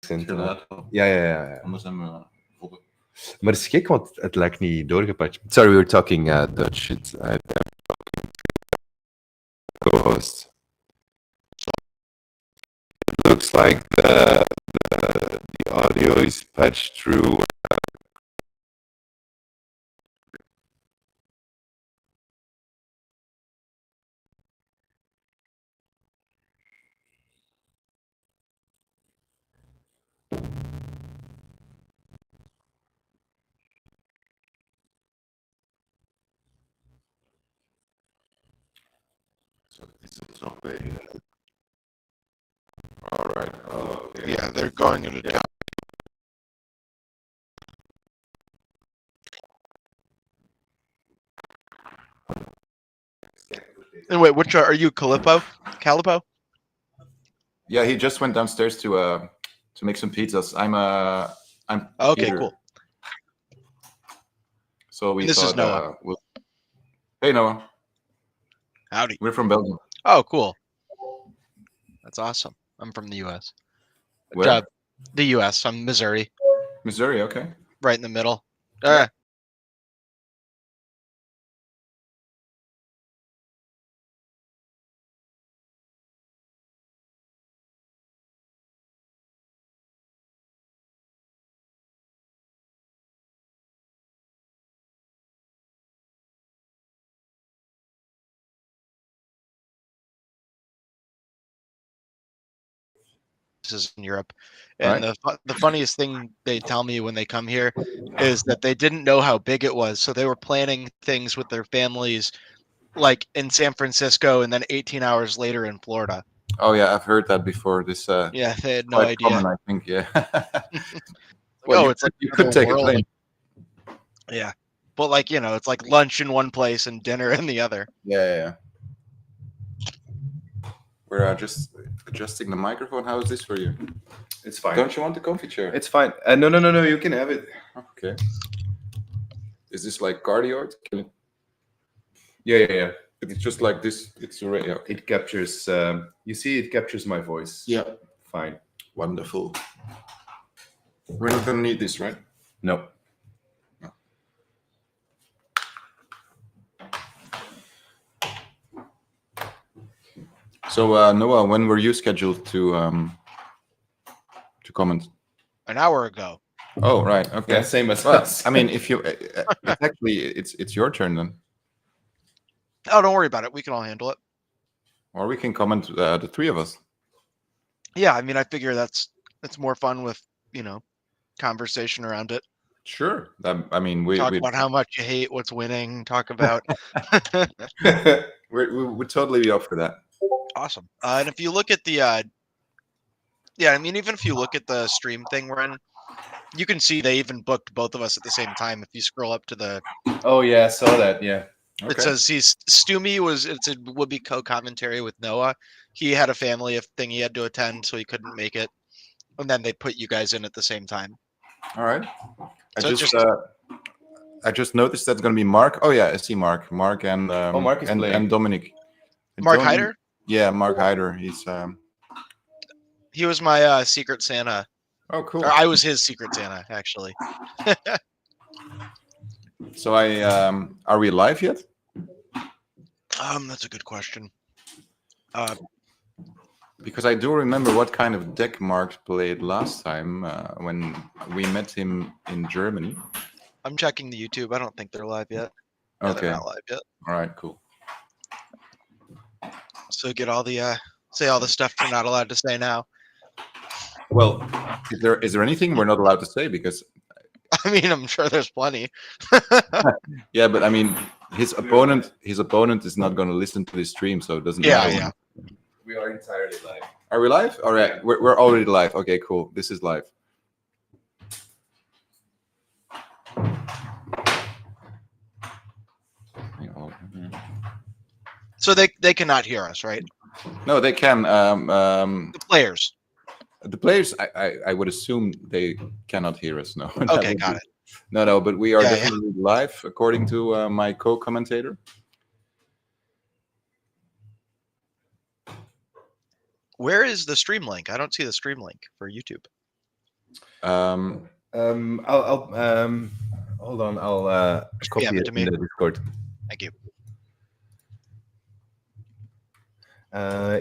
Ja. Maar het is gek, want het lijkt niet doorgepatcht. Sorry, we were talking Dutch. I'm co-host. It looks like the audio is patched through. All right. Oh, okay. Yeah, they're going into town. And wait, which are you, Calipo? Yeah, he just went downstairs to make some pizzas. I'm Okay, Peter. cool. So we And this is Noah. Hey Noah, Howdy. we're from Belgium. Oh, cool. That's awesome. I'm from the U.S. Where? The U.S. I'm Missouri, Missouri. Okay. right in the middle. Yeah. This is in Europe. And the funniest thing they tell me when they come here is that they didn't know how big it was. So they were planning things with their families like in San Francisco and then 18 hours later in Florida. Oh yeah, I've heard that before. This Yeah, they had no quite idea. common, I think. Yeah. Well, it's like you could take world. a plane. Yeah, but like it's like lunch in one place and dinner in the other. Yeah. We're just adjusting the microphone. How is this for you? It's fine. Don't you want the comfy chair? It's fine. No. You can have it. Okay. Is this like cardio? Yeah. It's just like this. It's already okay. It captures. You see, it captures my voice. Yeah. Fine. Wonderful. We're not gonna need this, right? No. So Noah, when were you scheduled to comment? An hour ago. Oh right, okay. Yeah, same as Well, us. I mean, if you it's your turn then, Oh, don't worry about it. We can all handle it. or we can comment the three of us. Yeah, I mean, I figure that's more fun with conversation around it. Sure. I mean, we Talk about how much you hate what's winning. Talk about. we'd totally be up for that. Awesome. And if you look at the, yeah, I mean, even if you look at the stream thing we're in, you can see they even booked both of us at the same time. If you scroll up to the. Oh yeah, I saw that. Yeah. Okay. It says Stumi it's a would-be co-commentary with Noah. He had a family thing he had to attend, so he couldn't make it. And then they put you guys in at the same time. All right. So I just noticed that's going to be Mark. Oh yeah, I see Mark. Mark and Mark is playing. and Dominic. Mark Hyder? Yeah, Mark Hyder. He was my Secret Santa. Oh, cool. Or I was his Secret Santa, actually. So are we live yet? That's a good question. Because I do remember what kind of deck Mark played last time when we met him in Germany. I'm checking the YouTube. I don't think they're live yet. No, Okay. they're not live yet. All right, cool. So get all the say all the stuff you're not allowed to say now. Well, is there anything we're not allowed to say? Because I mean, I'm sure there's plenty. yeah, but I mean, his opponent is not going to listen to this stream, so it doesn't matter. Yeah. We are entirely live. Are we live? All right, we're already live. Okay, cool. This is live. So they cannot hear us, right? No, they can. The players. The players, I would assume they cannot hear us. No. Okay, got it. No, but we are Yeah, definitely live, according to my co-commentator. Where is the stream link? I don't see the stream link for YouTube. I'll hold on. I'll copy Spam it it to in me. the Discord. Thank you.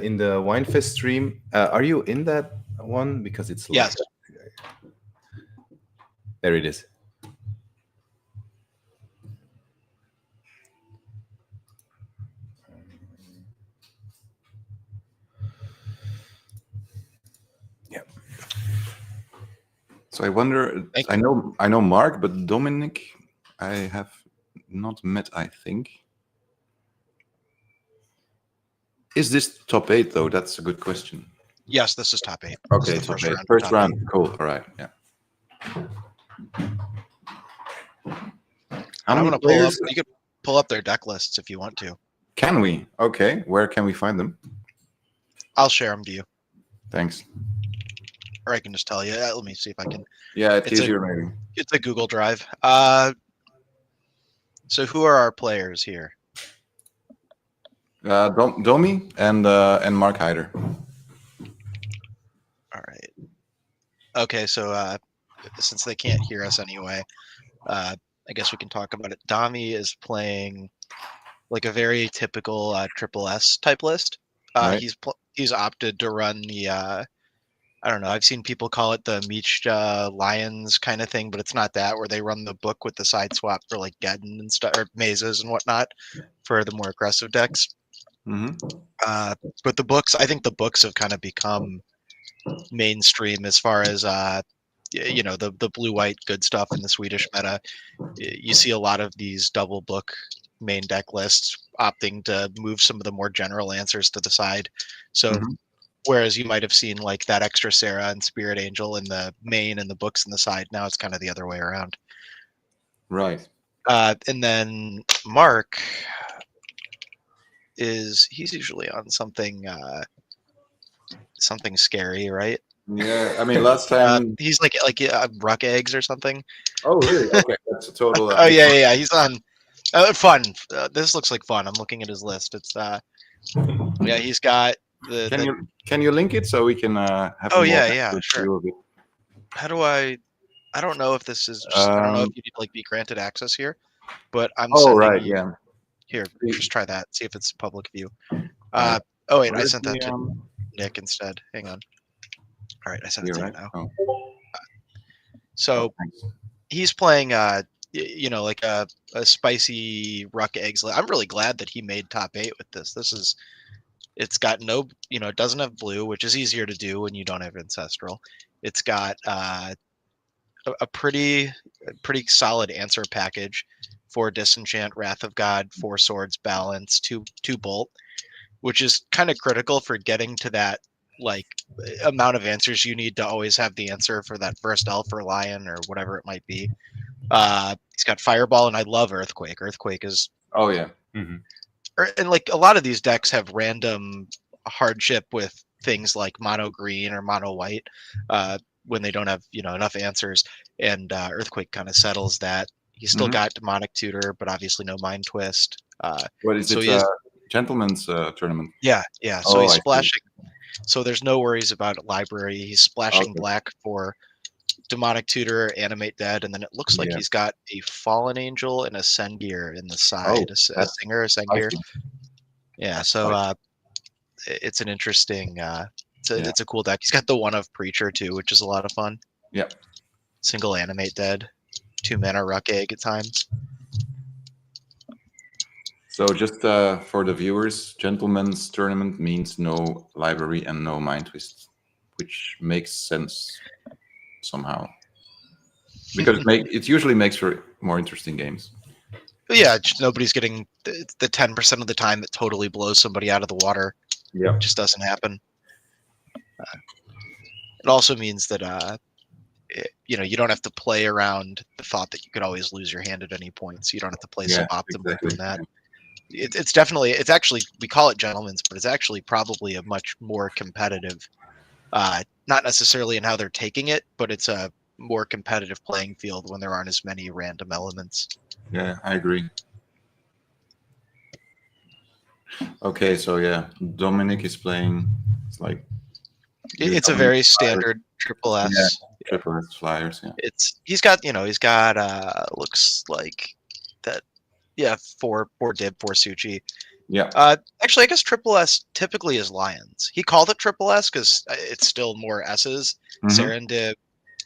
In the Winefest stream, are you in that one? Because it's Yes. There it is. Yeah. So I wonder. Thank I know Mark, but Dominic, I have not met. I think. Is this top 8 though? That's a good question. Yes, this is top 8. Okay, This is the top first 8. round. First top round. 8. Cool. All right. Yeah. And I'm gonna pull up. You could pull up their deck lists if you want to. Can we? Okay. Where can we find them? I'll share them to you, Thanks. or I can just tell you. Let me see if I can. Yeah, it's It's a- easier maybe. It's a Google Drive. So who are our players here? Domi and Mark Hyder. All right. Okay, so since they can't hear us anyway, I guess we can talk about it. Dami is playing like a very typical triple S type list. Right. He's opted to run the I don't know. I've seen people call it the Meech Lions kind of thing, but it's not that. Where they run the book with the side swap for like Geddon and stuff, or mazes and whatnot, for the more aggressive decks. Mm-hmm. But the books, I think the books have kind of become mainstream as far as the blue white good stuff in the Swedish meta. You see a lot of these double book main deck lists opting to move some of the more general answers to the side. So whereas you might have seen like that extra Sarah and Spirit Angel in the main and the books in the side, now it's kind of the other way around. Right. And then Mark he's usually on something scary, right? Yeah, I mean last time. He's like Ruck Eggs or something. Oh really? Okay, that's a total. Oh yeah. He's on fun. This looks like fun. I'm looking at his list. It's yeah, he's got the. Can you link it so we can have? Oh a more yeah, sure. How do I don't know if this is. Just, I don't know if you need to like be granted access here, but I'm sending right, you. yeah. Here, just try that. See if it's public view. Right. Oh wait, I sent that to Nick instead. Hang on. All right, I sent it to you now. Oh. So he's playing like a spicy Ruck Eggs. I'm really glad that he made top 8 with this. It's got no, it doesn't have blue, which is easier to do when you don't have Ancestral. It's got a pretty solid answer package for Disenchant, Wrath of God, 4 Swords, Balance, 2 Bolt, which is kind of critical for getting to that like amount of answers you need to always have the answer for that first elf or lion or whatever it might be. He's got Fireball, and I love Earthquake. Earthquake is and like a lot of these decks have random hardship with things like mono green or mono white when they don't have enough answers, and Earthquake kind of settles that. He's still got Demonic Tutor, but obviously no Mind Twist. What is so it? Gentleman's tournament. Yeah. So he's splashing. So there's no worries about library. He's splashing black for Demonic Tutor, Animate Dead, and then it looks like he's got a Fallen Angel and a Sengir in the side. A Singer, a Sengir. Yeah, so it's an interesting. It's a cool deck. He's got the one of Preacher too, which is a lot of fun. Yep. Single Animate Dead, 2 mana Ruck Egg at times. So just for the viewers, Gentleman's Tournament means no library and no Mind Twist, which makes sense somehow. Because it usually makes for more interesting games. Yeah, just nobody's getting the 10% of the time that totally blows somebody out of the water. Yeah, it just doesn't happen. It also means that you don't have to play around the thought that you could always lose your hand at any point. So you don't have to play suboptimally doing that. It's actually, we call it Gentleman's, but it's actually probably a much more competitive, not necessarily in how they're taking it, but it's a more competitive playing field when there aren't as many random elements. Yeah, I agree. Okay, so yeah, Dominic is playing. It's like it's a very standard triple S. Triple S flyers. Yeah. He's got looks like that. Yeah, four Dib, 4 Suchi. Yeah. Actually, I guess Triple S typically is Lions. He called it Triple S because it's still more S's. Sarah and Dib,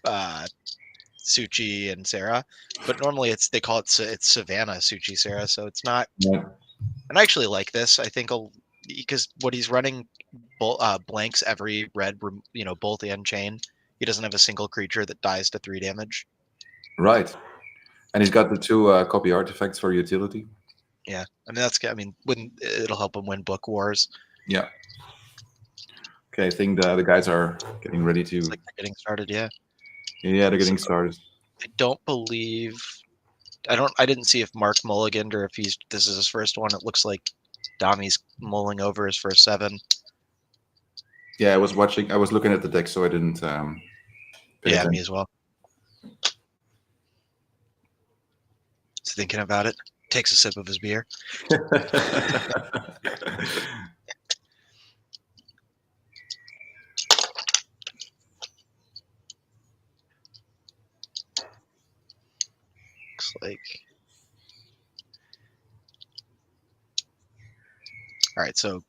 Suchi and Sarah, but normally they call it it's Savannah, Suchi, Sarah. So it's not. Yeah. And I actually like this. I think because what he's running blanks every red, bolt and chain. He doesn't have a single creature that dies to 3 damage. Right. And he's got the 2 copy artifacts for utility. Yeah, when it'll help him win book wars. Yeah. Okay, I think the guys are getting ready to. It's like they're getting started. Yeah. Yeah, they're getting started. I don't believe. I didn't see if Mark mulliganed or if this is his first one. It looks like Dami's mulling over his first 7. Yeah, I was looking at the deck, so I didn't. Yeah, me as well. He's thinking about it. Takes a sip of his beer. Looks like. All right, so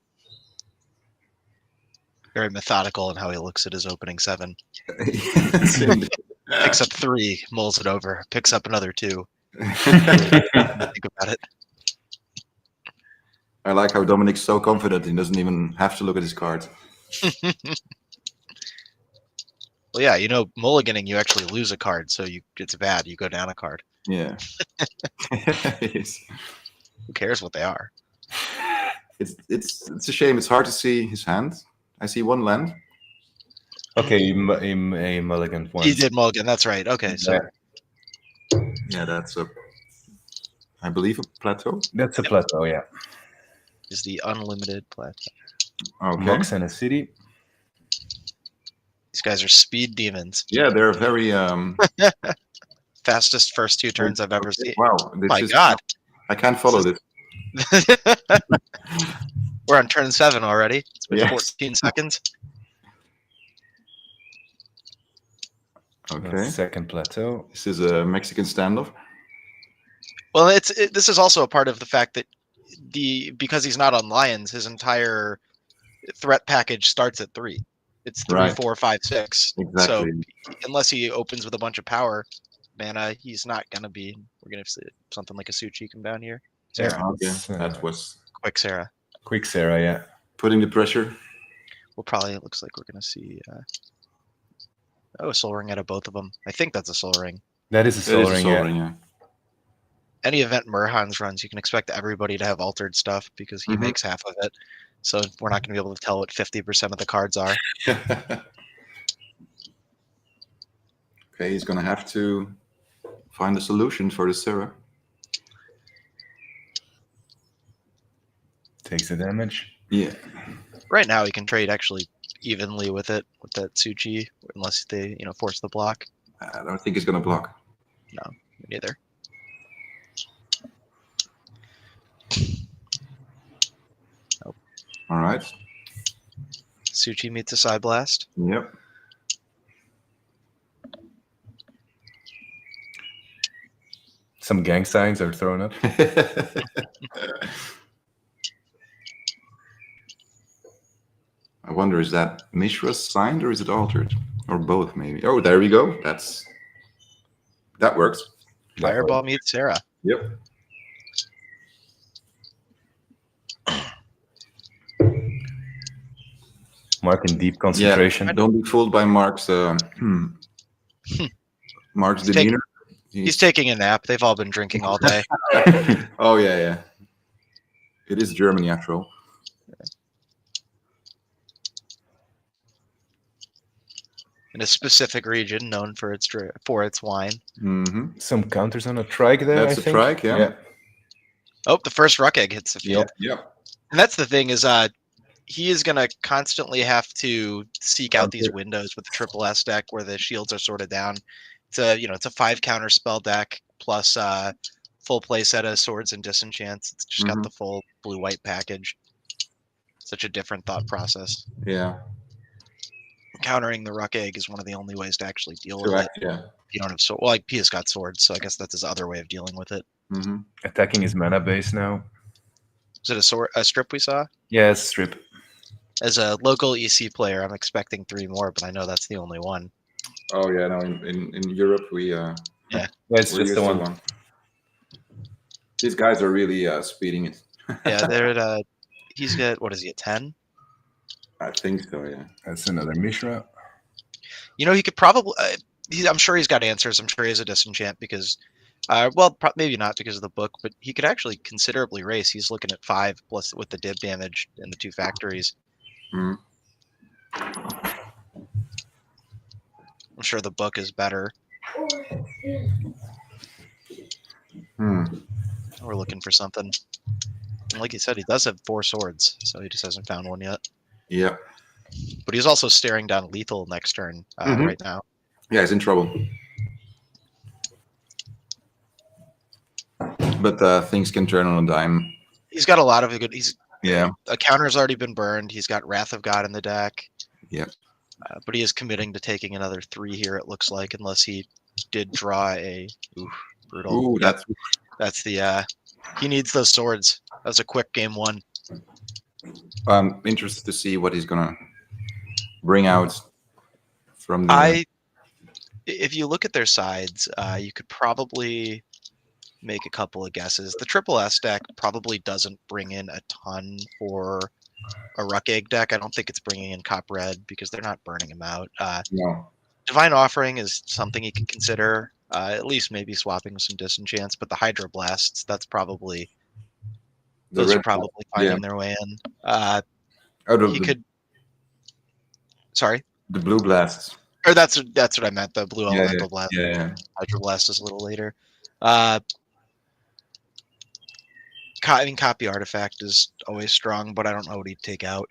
very methodical in how he looks at his opening 7. Picks up 3, mulls it over, picks up another 2. Think about it. I like how Dominic's so confident he doesn't even have to look at his cards. Well, yeah, mulliganing, you actually lose a card, so it's bad. You go down a card. Yeah. Yes. Who cares what they are? It's a shame. It's hard to see his hand. I see 1 land. Okay, he mulliganed once. He did mulligan. That's right. Okay, so Yeah, that's I believe a plateau. That's a plateau, yeah. is the unlimited plateau. Okay. Mox and a city. These guys are speed demons. Yeah, they're very Fastest first 2 turns I've ever seen. Wow. My God. I can't follow this. We're on turn 7 already. It's been Yes. 14 seconds. Okay. Second plateau. This is a Mexican standoff. Well, this is also a part of the fact that because he's not on Lions, his entire threat package starts at 3. It's 3, Right. 4, 5, 6. Exactly. So unless he opens with a bunch of power mana, he's not gonna be. We're gonna see something like a Suchi come down here. Sarah, Okay. That was quick Sarah. Quick Sarah, yeah. putting the pressure. It looks like we're gonna see. A soul ring out of both of them. I think that's a soul ring. That is a It soul is a ring, soul yeah. ring, yeah. Any event Murhan's runs, you can expect everybody to have altered stuff because he makes half of it. So we're not going to be able to tell what 50% of the cards are. Okay, he's gonna have to find a solution for the Sarah. Takes the damage. Yeah. Right now, he can trade actually evenly with that Suchi, unless they force the block. I don't think he's gonna block. No, me neither. Nope. All right. Suchi meets a Psy Blast. Yep. Some gang signs are thrown up. I wonder, is that Mishra's signed or is it altered? Or both, maybe. Oh, there we go. That works. Fireball meets Sarah. Yep. Mark in deep concentration. Yeah, don't be fooled by Mark's Mark's demeanor. He's taking a nap. They've all been drinking all day. Oh yeah. It is Germany after all. In a specific region known for its wine. Mm-hmm. Some counters on a trike there. That's I a think. trike, yeah. Oh, the first Ruck Egg hits the field. Yep. And that's the thing is, he is going to constantly have to seek out these windows with the triple S deck where the shields are sorted down. It's a 5 counter spell deck plus full play set of swords and disenchants. It's just got the full blue-white package. Such a different thought process. Yeah. countering the Ruck Egg is one of the only ways to actually deal with Correct, it. yeah. If you don't have well, like Pia's got swords, so I guess that's his other way of dealing with it. Mm-hmm. Attacking his mana base now. Is it a strip we saw? Yeah, it's strip. As a local EC player, I'm expecting 3 more, but I know that's the only one. Oh yeah, no. In Europe, we Yeah, it's we're just used the to one. These guys are really speeding it. yeah. They're at he's got what is he at 10? I think so. Yeah. That's another Mishra. You know, he could probably. I'm sure he's got answers. I'm sure he has a disenchant because, maybe not because of the book, but he could actually considerably race. He's looking at 5 plus with the dib damage and the 2 factories. Mm. I'm sure the book is better. Hmm. We're looking for something. And like you said, he does have 4 swords, so he just hasn't found one yet. Yeah. But he's also staring down lethal next turn right now. Yeah, he's in trouble. But things can turn on a dime. He's got a lot of good. Yeah. A counter's already been burned. He's got Wrath of God in the deck. Yeah. But he is committing to taking another 3 here, it looks like, unless he did draw a brutal. Ooh, Yep. That's the he needs those swords. That was a quick game 1. I'm interested to see what he's gonna bring out from the. If you look at their sides, you could probably make a couple of guesses. The Triple S deck probably doesn't bring in a ton for a Ruck Egg deck. I don't think it's bringing in Cop Red because they're not burning him out. No. Divine Offering is something you could consider. At least maybe swapping with some disenchants, but the Hydroblasts, that's probably those are probably finding their way in. He could. Sorry. The Blue Blasts. Or that's what I meant. The Blue Elemental Blast. Yeah. Hydroblast is a little later. I mean, Copy Artifact is always strong, but I don't know what he'd take out.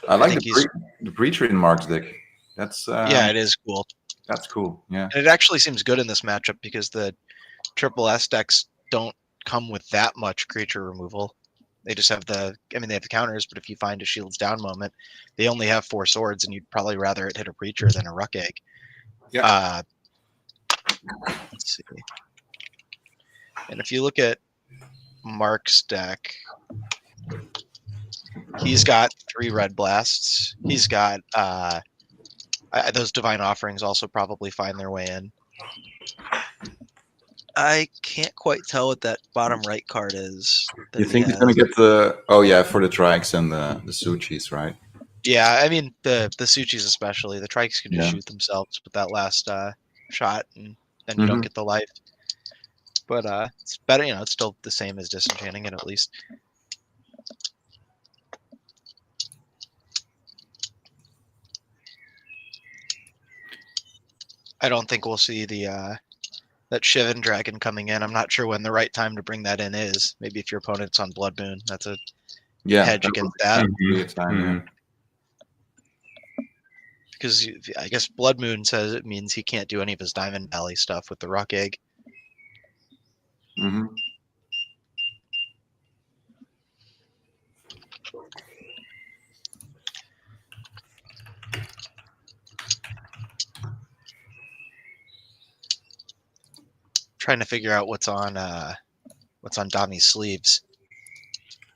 I like the Breacher in Mark's deck. That's yeah, it is cool. That's cool. Yeah. And it actually seems good in this matchup because the Triple S decks don't come with that much creature removal. They just have they have the counters, but if you find a shields down moment, they only have 4 swords, and you'd probably rather it hit a Breacher than a Ruck Egg. Yeah. Let's see. And if you look at Mark's deck, he's got 3 red blasts. He's got those Divine Offerings also probably find their way in. I can't quite tell what that bottom right card is. You think he's gonna get the? Oh yeah, for the Trikes and the Suchis, right? Yeah, I mean the Suchis especially. The Trikes can just shoot themselves with that last shot, and then you don't get the life. But it's better, it's still the same as disenchanting it at least. I don't think we'll see the that Shivan Dragon coming in. I'm not sure when the right time to bring that in is. Maybe if your opponent's on Blood Moon, that's a hedge against that. Because I guess Blood Moon says it means he can't do any of his Diamond Valley stuff with the Ruck Egg. Mm-hmm. Trying to figure out what's on Dami's sleeves.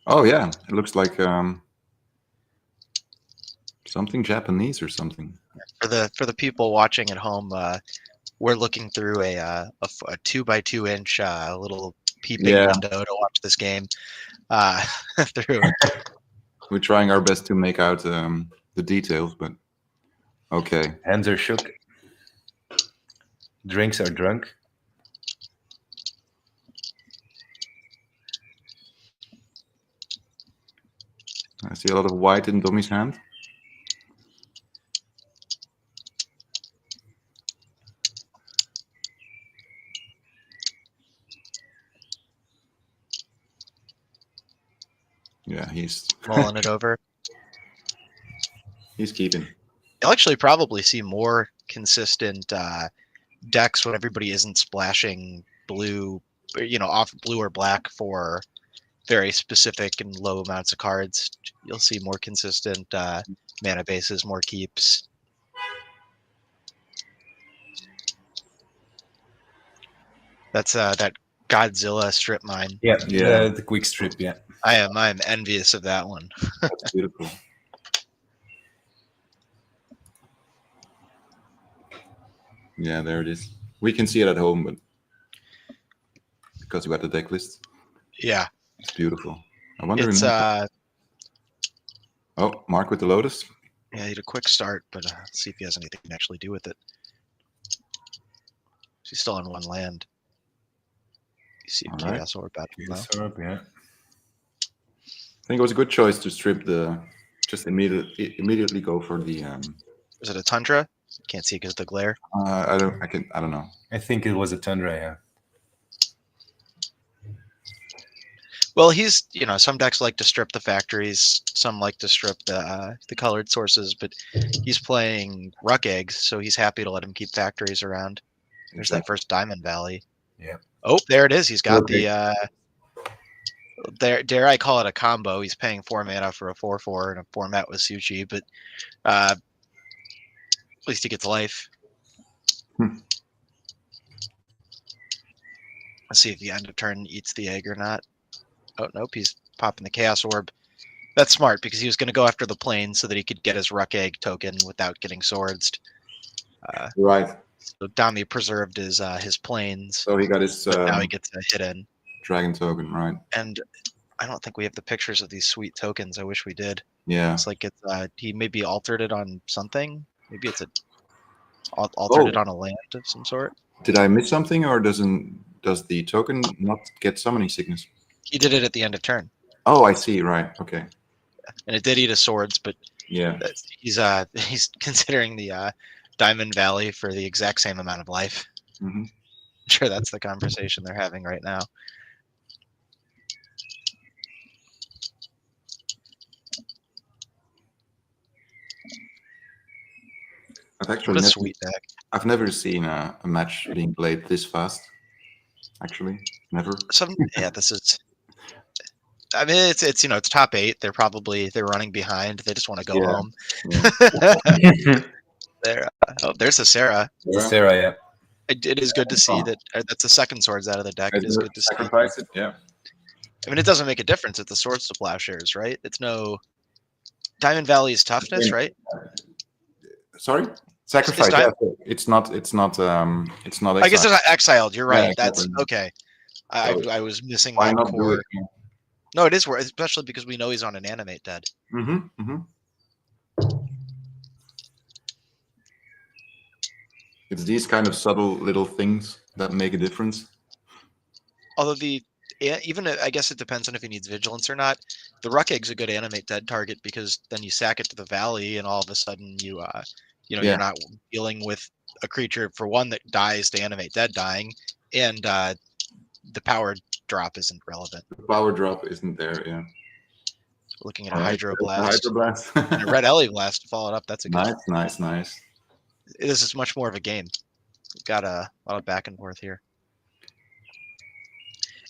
Oh yeah, it looks like something Japanese or something. For the people watching at home, we're looking through a 2x2 inch little peeping window to watch this game through. We're trying our best to make out the details, but okay. Hands are shook. Drinks are drunk. I see a lot of white in Domi's hand. Yeah, he's mulling it over. He's keeping. You'll actually probably see more consistent decks when everybody isn't splashing blue, off blue or black for very specific and low amounts of cards. You'll see more consistent mana bases, more keeps. That's that Godzilla strip mine. Yeah, Yeah. the quick strip, yeah. I am envious of that one. That's beautiful. Yeah, there it is. We can see it at home, but because we got the deck list, Yeah, it's beautiful. I wonder. it's Oh, Mark with the Lotus. yeah, he had a quick start, but let's see if he has anything to actually do with it. He's still on one land. You see All right. Chaos Orb out now. Chaos Orb, yeah. I think it was a good choice to strip the. Just immediately go for the. Was it a Tundra? Can't see because of the glare. I don't know. I think it was a Tundra, yeah. Well, he's some decks like to strip the factories, some like to strip the colored sources, but he's playing Ruck Eggs, so he's happy to let him keep factories around. There's that first Diamond Valley. Yeah. Oh, there it is. He's got Okay. the dare I call it a combo. He's paying 4 mana for a 4/4 in a format with Suchi, but at least he gets life. Let's see if the end of turn eats the egg or not. Oh, nope, he's popping the Chaos Orb. That's smart because he was going to go after the plane so that he could get his Ruck Egg token without getting swords. Right. So Dami preserved his planes, So he got his but now he gets a hit in. dragon token, right? And I don't think we have the pictures of these sweet tokens. I wish we did. Yeah. It's like he maybe altered it on something. Maybe it's altered it on a land of some sort. Did I miss something, or does the token not get summoning sickness? He did it at the end of turn, Oh, I see. Right. Okay. and it did eat his swords, but Yeah. he's considering the Diamond Valley for the exact same amount of life. Hmm. I'm sure that's the conversation they're having right now. What a sweet deck. I've never seen a match being played this fast. Actually, never. This is. I mean, it's top 8. They're running behind. They just want to go home. Yeah. There's a Sarah. Sarah, yeah. It is good to see that. That's the second swords out of the deck. It is good to see. Sacrifice it. Yeah. I mean, it doesn't make a difference at the swords to plowshares, right? It's no Diamond Valley's toughness, right? Sorry. Sacrifice. Yeah. It's not. I guess it's not exiled. You're right. Yeah, That's exactly. okay. I was missing Why that not do core. it? No, it is worth, especially because we know he's on an animate dead. Mm-hmm. Mm-hmm. It's these kind of subtle little things that make a difference. Although I guess it depends on if he needs vigilance or not. The Ruck Egg's a good animate dead target because then you sack it to the valley and all of a sudden you're not dealing with a creature for one that dies to animate dead dying, and the power drop isn't relevant. The power drop isn't there. Yeah. Looking at a Hydroblast. Hydroblast. And a Red Ellie-Blast to follow it up. That's a good. Nice. This is much more of a game. We've got a lot of back and forth here.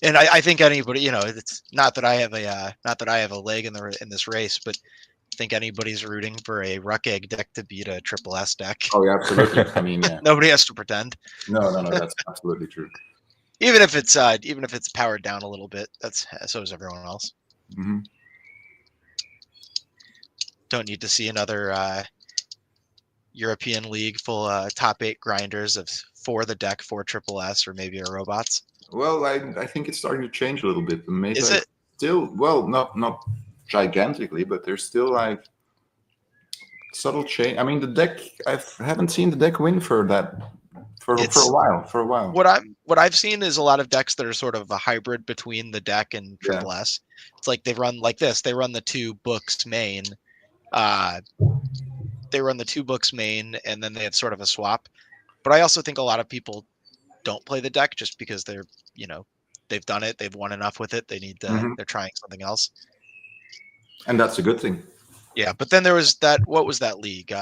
And I think anybody, it's not that I have a leg in this race, but I think anybody's rooting for a Ruck Egg deck to beat a Triple S deck. Oh yeah, absolutely. I mean, yeah. Nobody has to pretend. No, that's absolutely true. Even if it's powered down a little bit, so is everyone else. Mm-hmm. Don't need to see another European League full top 8 grinders of 4 the deck, 4 Triple S, or maybe a robots. Well, I think it's starting to change a little bit. The meta Is it? Still, well, not gigantically, but there's still like subtle change. I mean, the deck, I haven't seen the deck win for a while. What I've seen is a lot of decks that are sort of a hybrid between the deck and Triple S. It's like they run like this. They run the 2 books main. They run the 2 books main, and then they have sort of a swap. But I also think a lot of people don't play the deck just because they're, they've done it, they've won enough with it. They need to, they're trying something else. And that's a good thing. Yeah, but then there was what was that league?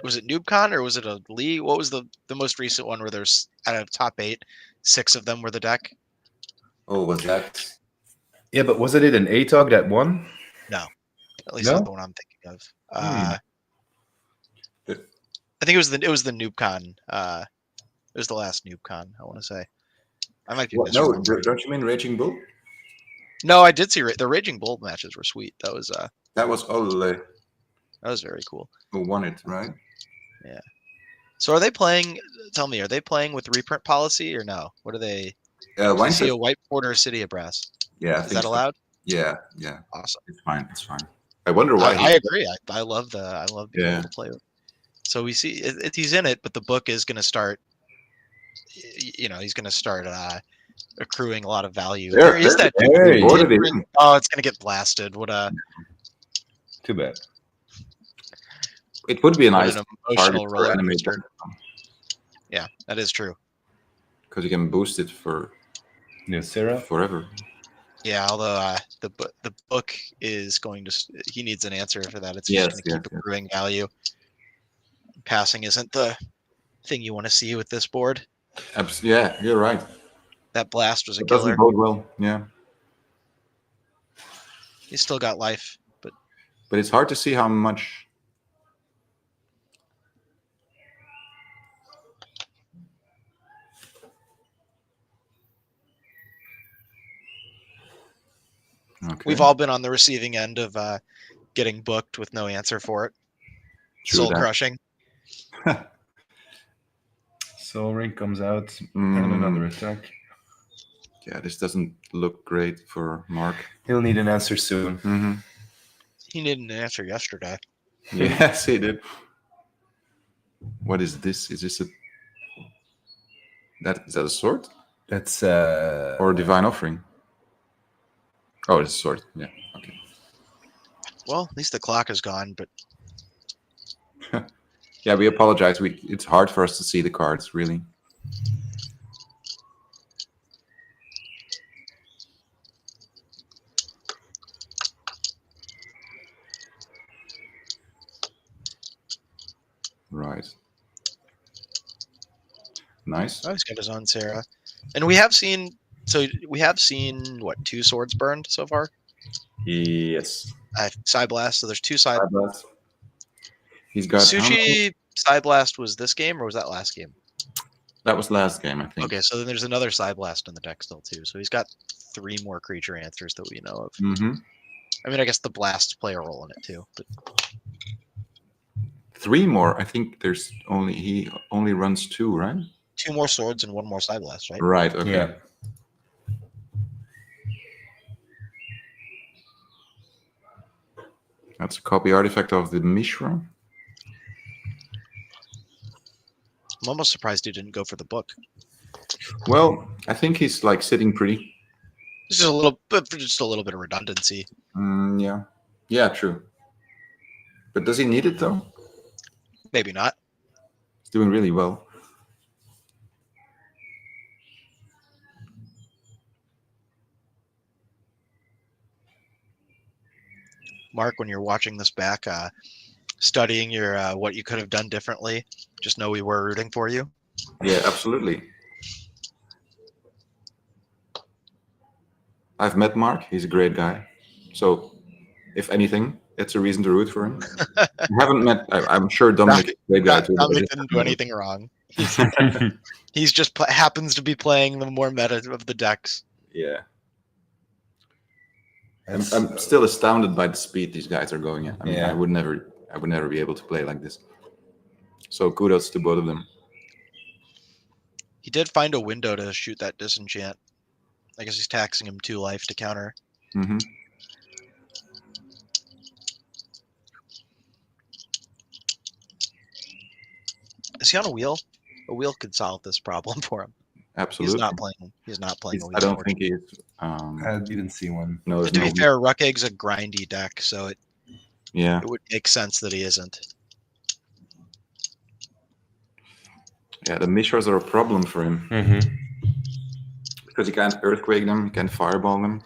Was it NoobCon or was it a league? What was the most recent one where there's out of top 8, 6 of them were the deck? Oh, was that? Yeah, but wasn't it an ATOG that won? No, at least not the one I'm thinking of. I think it was the NoobCon. It was the last NoobCon, I want to say. I might be What? No, misremembering. don't you mean Raging Bull? No, I did see the Raging Bull matches were sweet. That was Ole very cool. who won it, right? Yeah. So are they playing? Tell me, are they playing with reprint policy or no? What are they? I see a white border City of Brass. Yeah, I Is think that so. allowed? Yeah. Awesome. It's fine. It's fine. I wonder why. I agree. I love being Yeah. able to play with. So we see he's in it, but the book is going to start. He's going to start accruing a lot of value. There is that. Hey. Boarded it in. Oh, it's going to get blasted. What a. Too bad. It would be a What nice an target emotional for roller enemy coaster. Yeah, that is true. because you can boost it for Sarah. forever. Yeah, although the book is going to. He needs an answer for that. It's Yes, just going to keep accruing value. Passing isn't the thing you want to see with this board. Yeah, you're right. That blast was a It killer. doesn't bode well. Yeah, He's still got life, but it's hard to see how much. Okay. we've all been on the receiving end of getting booked with no answer for it. True Soul that. crushing. Soul Ring comes out and another attack. Yeah, this doesn't look great for Mark. He'll need an answer soon. Mm-hmm. He needed an answer yesterday. Yes, he did. What is this? Is this is that a sword That's or a divine offering? Oh, it's a sword. Yeah. Okay. Well, at least the clock is gone, but Yeah, we apologize. It's hard for us to see the cards, really. Right. Nice. oh, he's got his own Sarah. And we have seen what, 2 swords burned so far? Yes. Side blast. So there's 2 side. Blast. He's got how many? Suchi side blast was this game or was that last game? That was last game, I think. Okay, so then there's another side blast in the deck still too. So he's got 3 more creature answers that we know of. Mm-hmm. I mean, I guess the blasts play a role in it too. But 3 more. I think he only runs 2, right? 2 more swords and 1 more side blast, right? Right. Okay. Yeah. That's a copy artifact of the Mishra. I'm almost surprised he didn't go for the book. Well, I think he's like sitting pretty. Just a little bit of redundancy. Yeah. Yeah, true. But does he need it though? Maybe not. He's doing really well. Mark, when you're watching this back, studying your what you could have done differently, just know we were rooting for you. Yeah, absolutely. I've met Mark. He's a great guy. So, if anything, it's a reason to root for him. I haven't met. I'm sure Dominic is a great guy too. Dominic didn't do anything wrong. He's just happens to be playing the more meta of the decks. Yeah. I'm still astounded by the speed these guys are going at. I mean, Yeah. I would never be able to play like this. So kudos to both of them. He did find a window to shoot that disenchant. I guess he's taxing him 2 life to counter. Mm-hmm. Is he on a wheel? A wheel could solve this problem for him. Absolutely. He's not playing a wheel. I don't think he is. I didn't see one. No, there's To be no- fair, Ruckeg's a grindy deck, so it Yeah. would make sense that he isn't. Yeah, the Mishras are a problem for him Mm-hmm. because you can't earthquake them, you can't fireball them.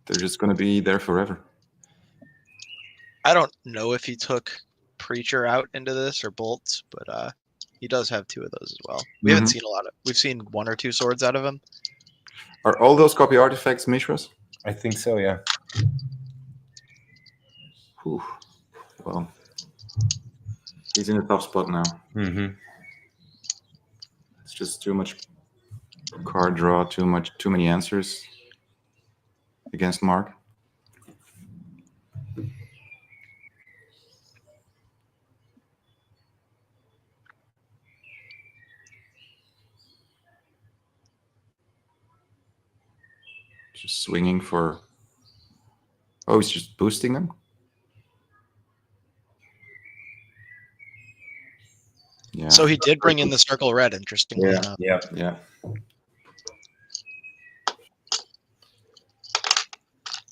They're just going to be there forever. I don't know if he took Preacher out into this or Bolts, but he does have 2 of those as well. We haven't seen a lot of. We've seen 1 or 2 swords out of him. Are all those copy artifacts Mishras? I think so, yeah. Whew. Well, he's in a tough spot now. Mm-hmm. It's just too much Card draw, too many answers against Mark. Just swinging for... Oh, he's just boosting them? Yeah. So he did bring in the circle red, interestingly enough. Yeah.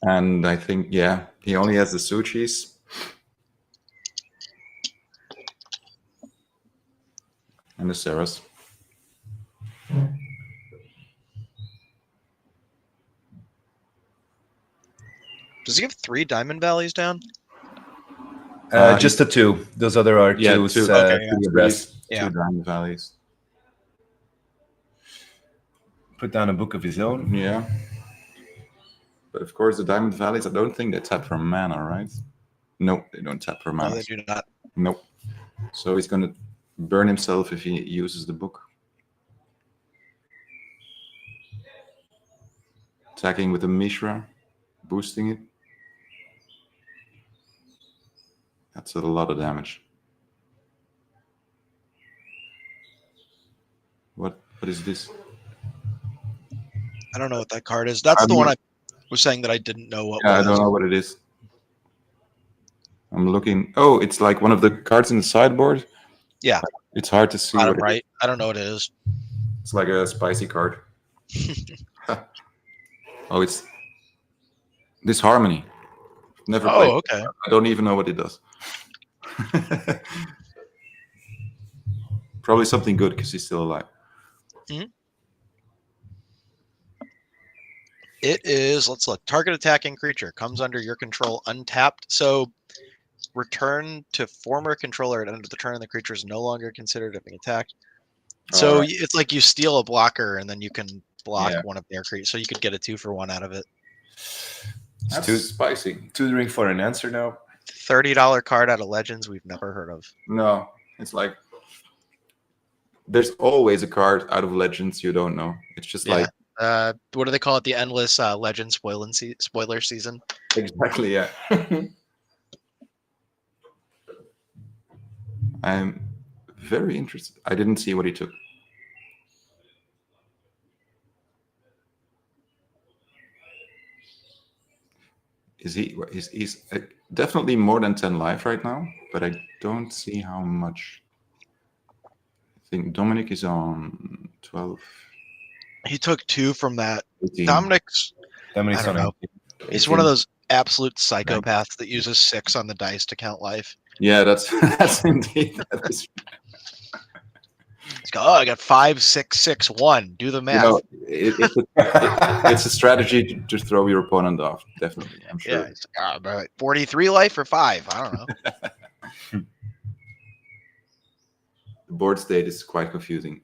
And I think, yeah, he only has the Suchis. And the Saras. Does he have 3 Diamond Valleys down? Just the 2. Those other are Yeah, 2. two. Okay, yeah. Two abreast. Yeah. 2 Diamond Valleys. Put down a book of his own. Yeah. But of course, the Diamond Valleys, I don't think they tap for mana, right? No, they don't tap for mana. No, they do not. Nope. So he's going to burn himself if he uses the book. Attacking with the Mishra, boosting it. That's a lot of damage. What is this? I don't know what that card is. That's the one I was saying that I didn't know what Yeah, was. I don't know what it is. I'm looking. Oh, it's like one of the cards in the sideboard. Yeah. It's hard to see. Bottom right. I don't know what it is. It's like a spicy card. Oh, it's this Harmony. Never played. Oh, okay. I don't even know what it does. Probably something good because he's still alive. It is, let's look. Target attacking creature comes under your control untapped. So return to former controller at the end of the turn. The creature is no longer considered having attacked. So Right. it's like you steal a blocker and then you can block Yeah. one of their creatures. So you could get a 2-for-1 out of it. That's too spicy. Tutoring for an answer now. $30 card out of Legends we've never heard of. No, it's like there's always a card out of Legends you don't know. It's just like What do they call it? The endless Legend spoiler season. exactly, yeah. I'm very interested. I didn't see what he took. He's definitely more than 10 life right now, but I don't see how much. I think Dominic is on 12. He took 2 from that. 18. Dominic's That many I don't son know. He's one of those absolute psychopaths that uses 6 on the dice to count life. Yeah, that's indeed. That is, He's go, I got 5, 6, 6, 1. Do the math. it's a strategy to throw your opponent off. Definitely, I'm sure. Yeah, it's like, 43 life or 5. I don't know. The board state is quite confusing.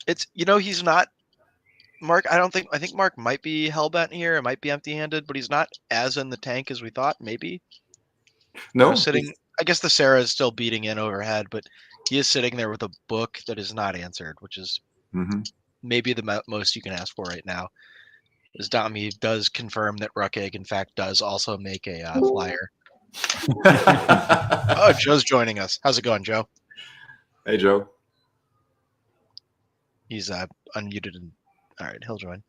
It's he's not Mark. I think Mark might be hellbent here. It might be empty-handed, but he's not as in the tank as we thought. Maybe No, sitting. I guess the Sarah is still beating in overhead, but he is sitting there with a book that is not answered, which is maybe the most you can ask for right now. As Dami does confirm that Ruckegg, in fact, does also make a flyer. Oh, Joe's joining us. How's it going, Joe? Hey, Joe. He's unmuted and all right, he'll join.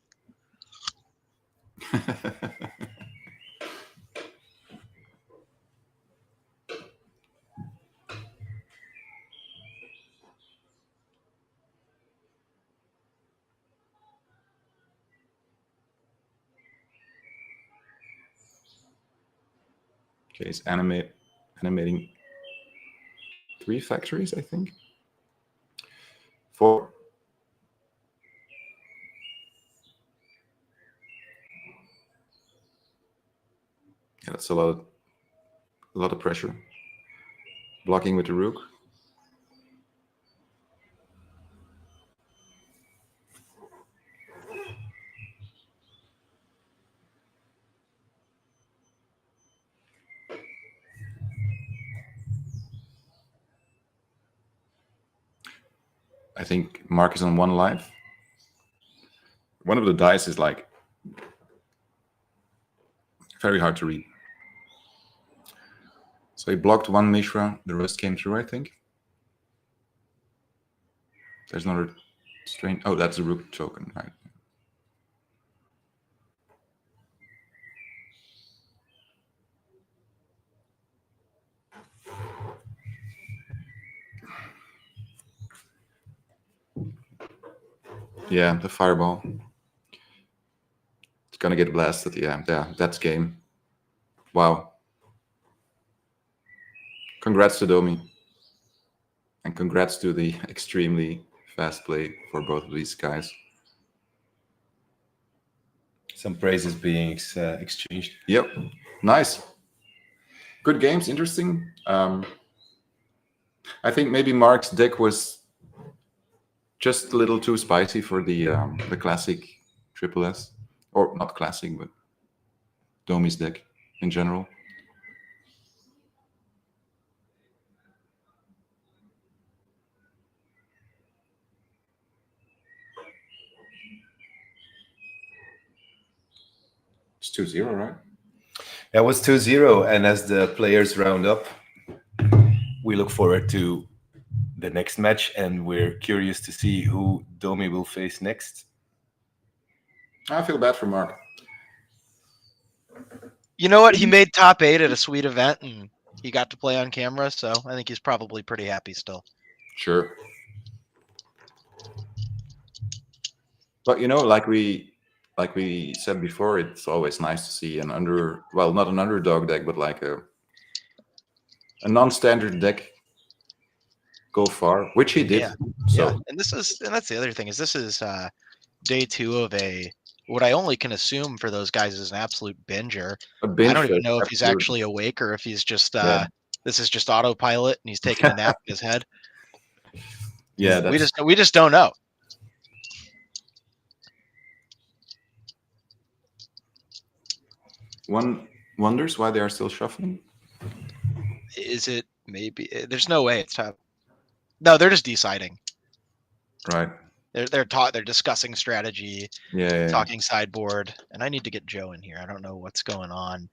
Okay, he's animating 3 factories, I think. 4. Yeah, that's a lot of pressure. Blocking with the rook. I think Mark is on 1 life. One of the dice is like very hard to read. So he blocked 1 Mishra, the rest came through, I think. There's another strange. Oh, that's a rook token, right? Yeah, the fireball. It's gonna get blasted. Yeah, that's game. Wow. Congrats to Domi. And congrats to the extremely fast play for both of these guys. Some praises being exchanged. Yep, nice. Good games, interesting. I think maybe Mark's deck was just a little too spicy for the classic Triple S, or not classic, but Domi's deck in general. It's 2-0, right? That was 2-0, and as the players round up, we look forward to the next match, and we're curious to see who Domi will face next. I feel bad for Mark. You know what? He made top 8 at a sweet event, and he got to play on camera, so I think he's probably pretty happy still. Sure. But you know, like we said before, it's always nice to see an not an underdog deck, but like a non-standard deck go far, which he did. Yeah. So Yeah. And that's the other thing is this is day 2 of what I only can assume for those guys is an absolute binger. a binge I don't even fest, know if he's absolutely. actually awake or if he's just Yeah. this is just autopilot and he's taking a nap in his head. Yeah, we just don't know. One wonders why they are still shuffling. Is it maybe there's no way it's top. No, they're just deciding. Right. They're discussing strategy, Yeah. talking sideboard, and I need to get Joe in here. I don't know what's going on.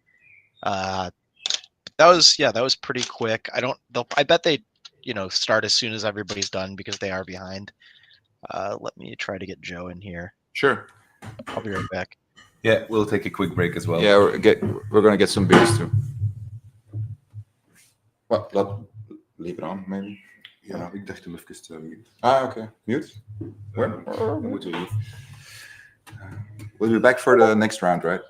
That was pretty quick. I bet they, start as soon as everybody's done because they are behind. Let me try to get Joe in here. Sure. I'll be right back. Yeah, we'll take a quick break as well. Yeah, we're gonna get some beers too. Well, leave it on, maybe. Ja, ik dacht hem even mute. Okay. Mute? Where? Dan moeten we hier. We'll be back for the next round, right?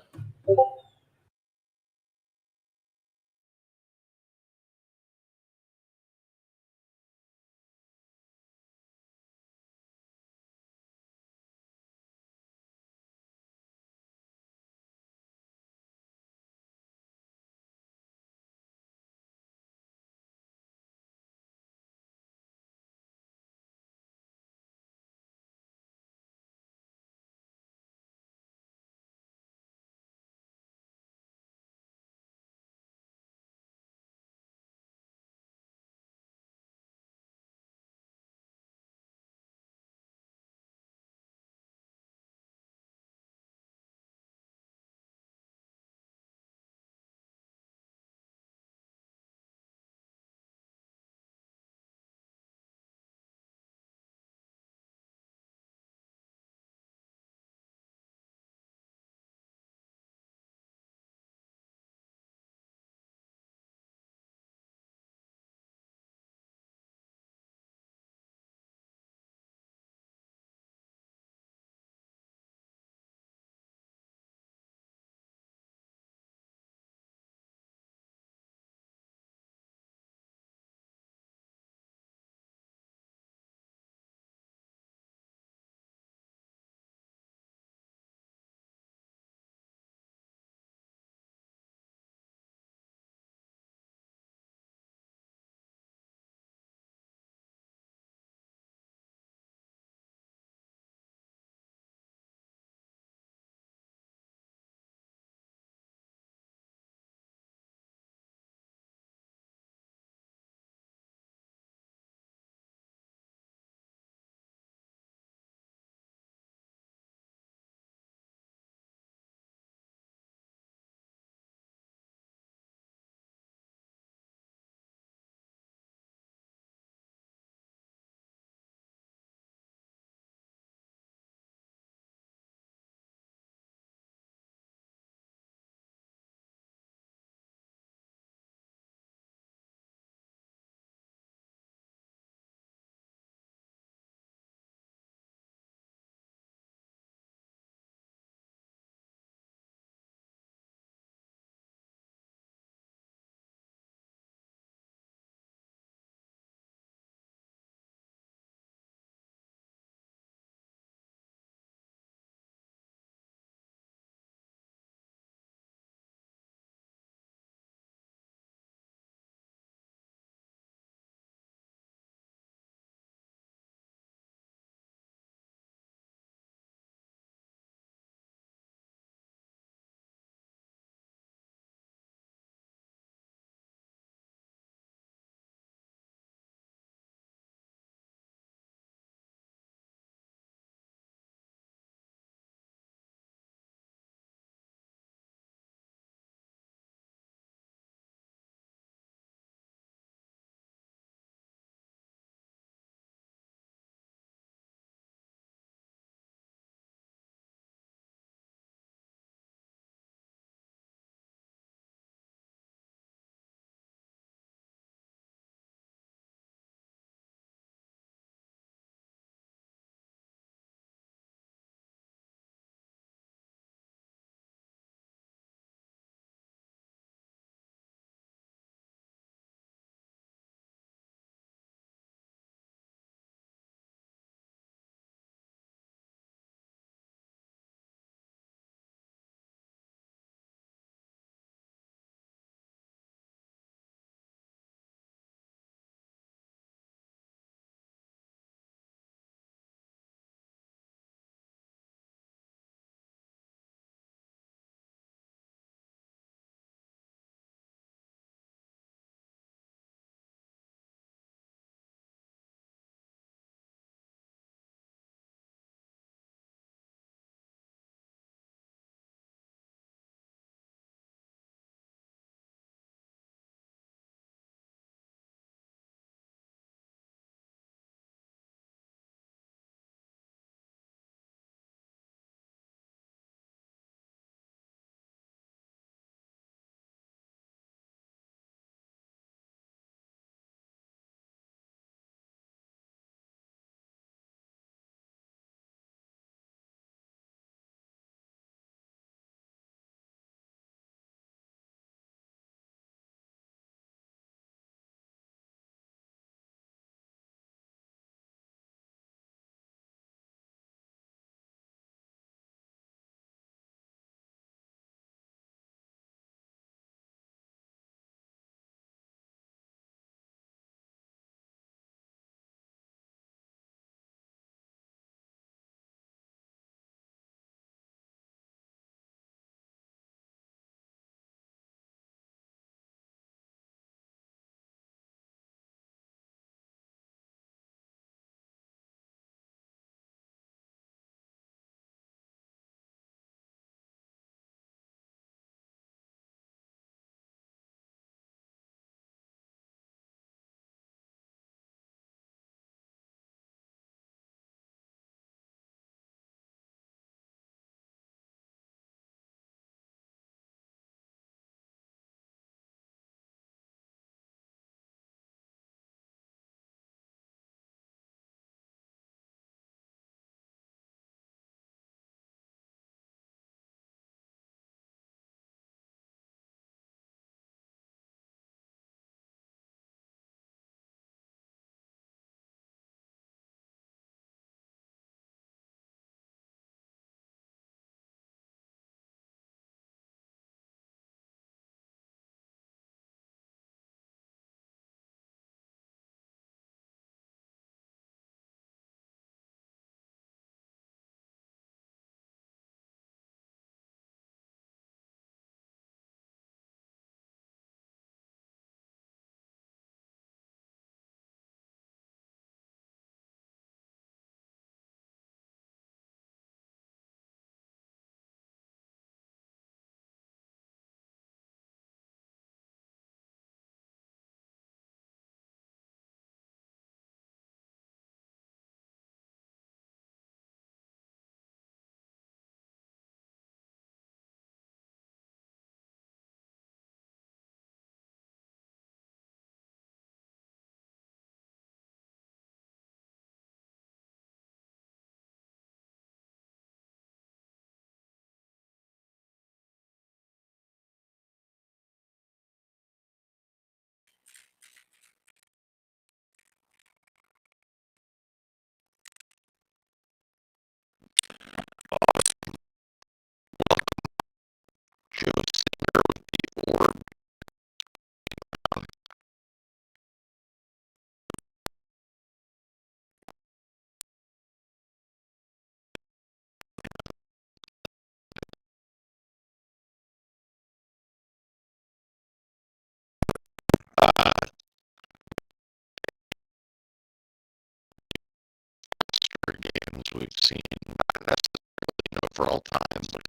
games we've seen, not necessarily for all time, but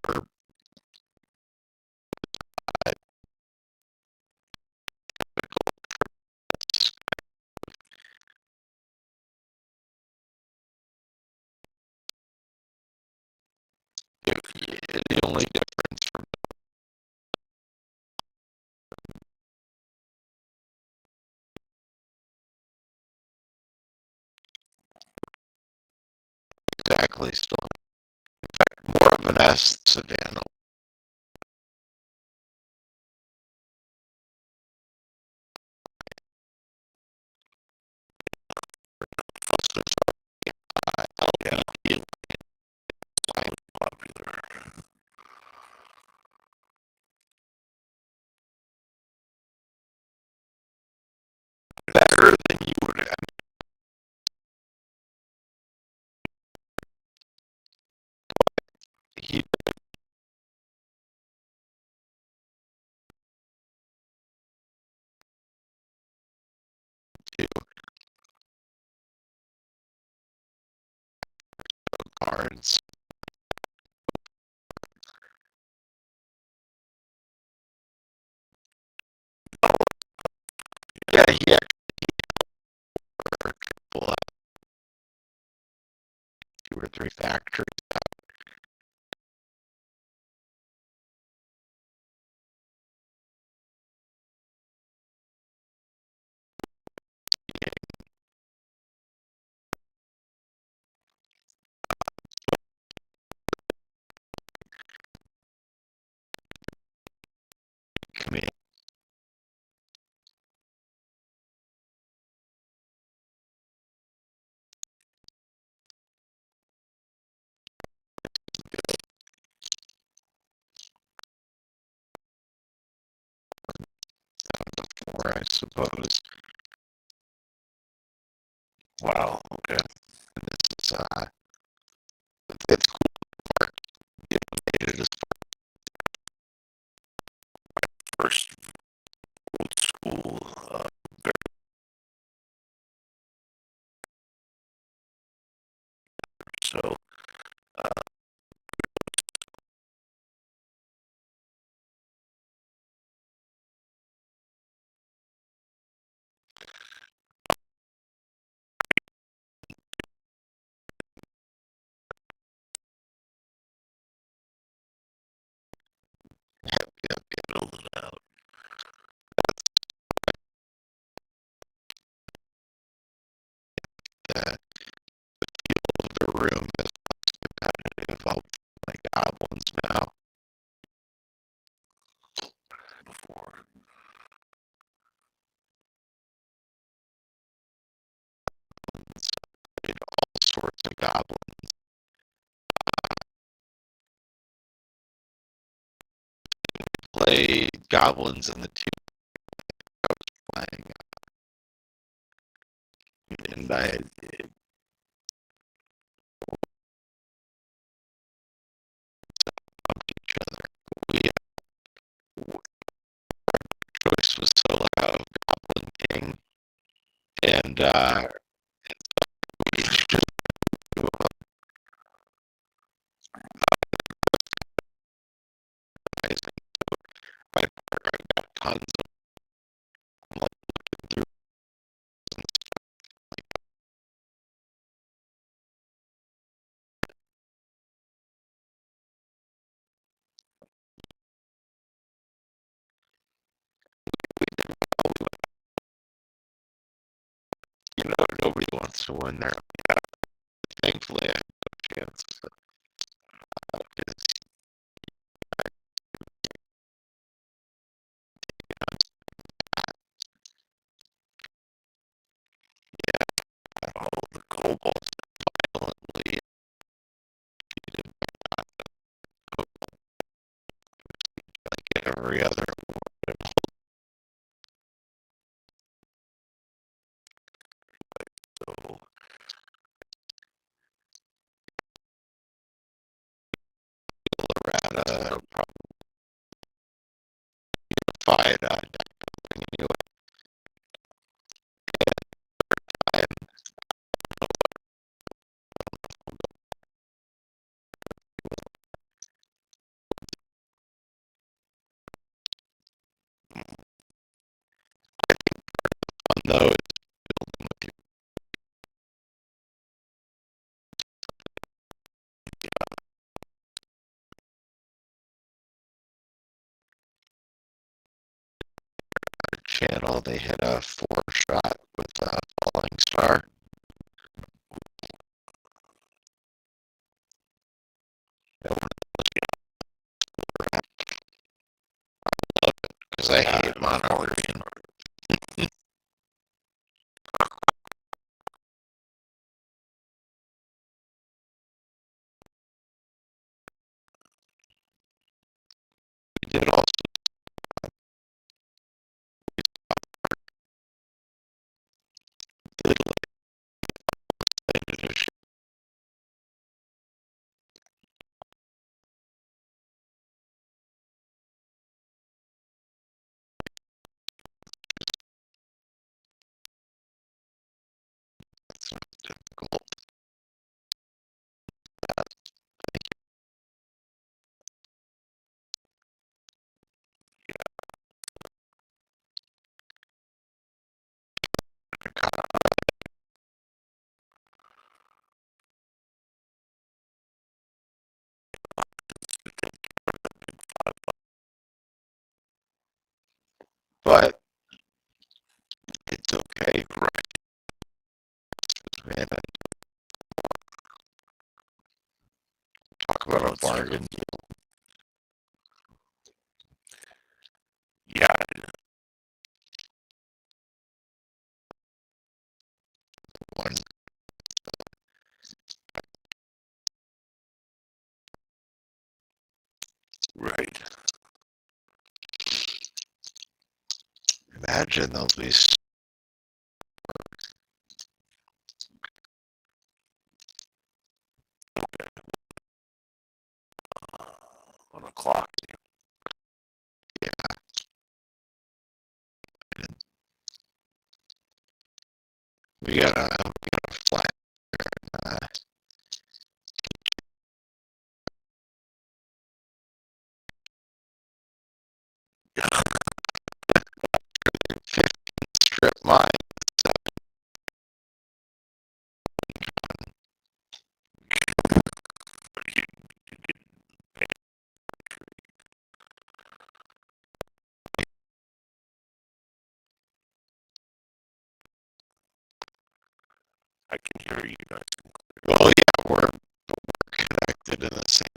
we're the only difference from exactly still more of an S Savannah. Yeah, popular. Better than you would have. He did cards. Yeah, he actually pull out 2 or 3 factories. Committee. Or I suppose. Wow. Okay. This is it's cool. It made it as first old school. So build it out. That the room is competitive. I'll like goblins now. Before. All sorts of goblins. Play goblins in the 2 I was playing. And I bumped each other. We choice was so loud, Goblin King, and we each just amazing. My partner got tons of like looking through nobody wants to win there. Yeah, thankfully I had no chance. But, all the kobolds violently like every other so Colorado probably fight anyway. channel, they hit a 4-shot with a falling star. Because I hate mono green. We did also did edition. It's not difficult. But it's okay, right? Man, talk about a bargain deal. Yeah. One. Right. Imagine there'll be 1 o'clock. Yeah. We got a flat. Strip mine. I can hear you guys. Well, yeah, we're connected in the same.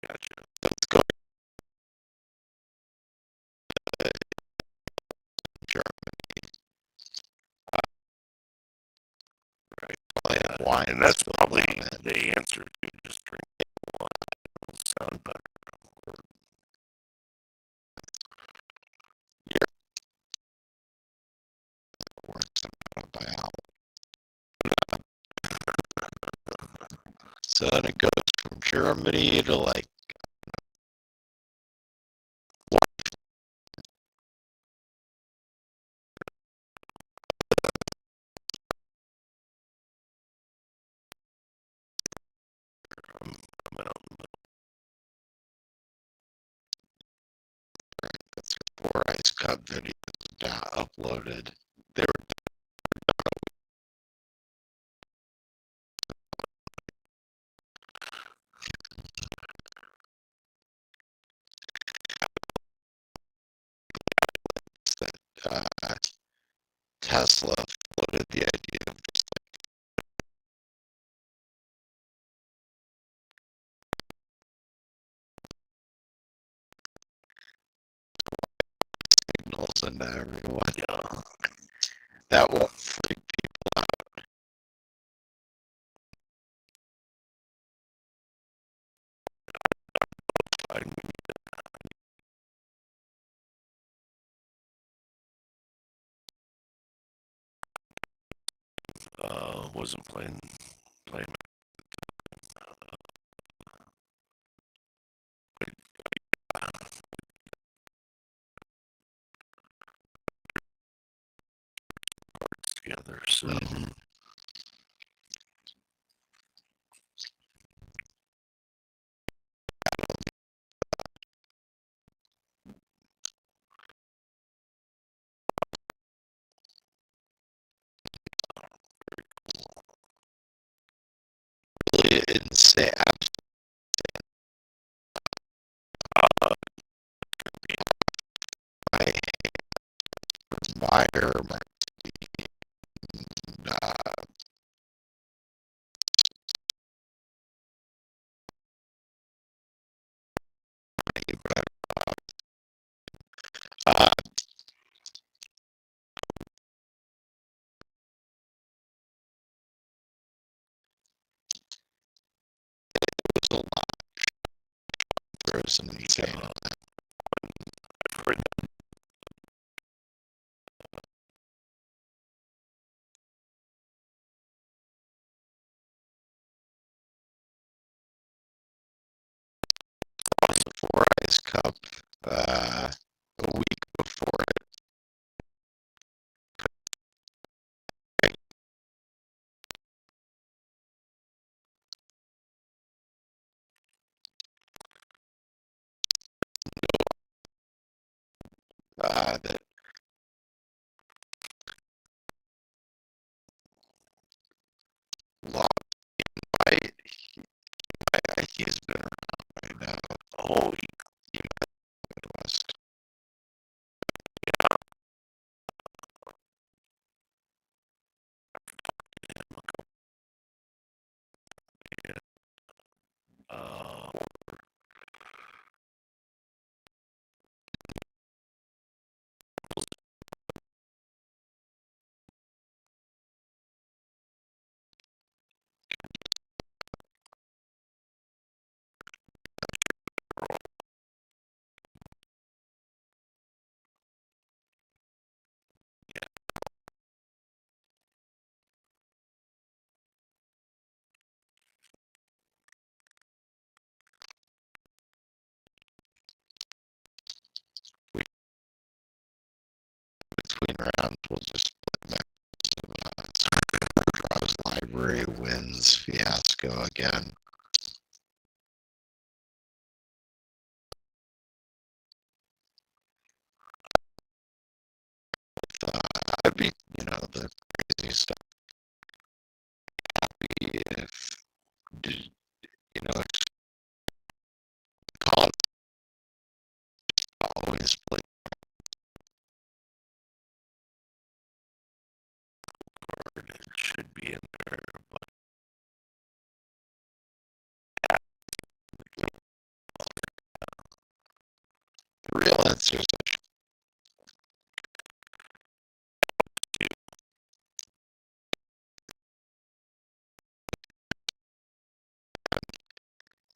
Gotcha. Let's go. Germany. Right. Well, yeah, wine. And that's probably the answer to just drink wine. It'll sound better. Yeah. Works out by hour. So then it goes from Germany to like that's 4 Ice Cup videos uploaded. They were that Tesla floated the idea of just like signals into everyone. Yeah. That won't freak people out. Wasn't playing together, so really insane. Meyer, was a lot. There's an insane on that. For Ice Cup a week before it. That lost fight. He's been around right now. Oh, he Midwest. Yeah. Between rounds, we'll just split draws library wins fiasco again. I'd be, the crazy stuff. Happy if, it's called always play. It should be in there, but the real answer is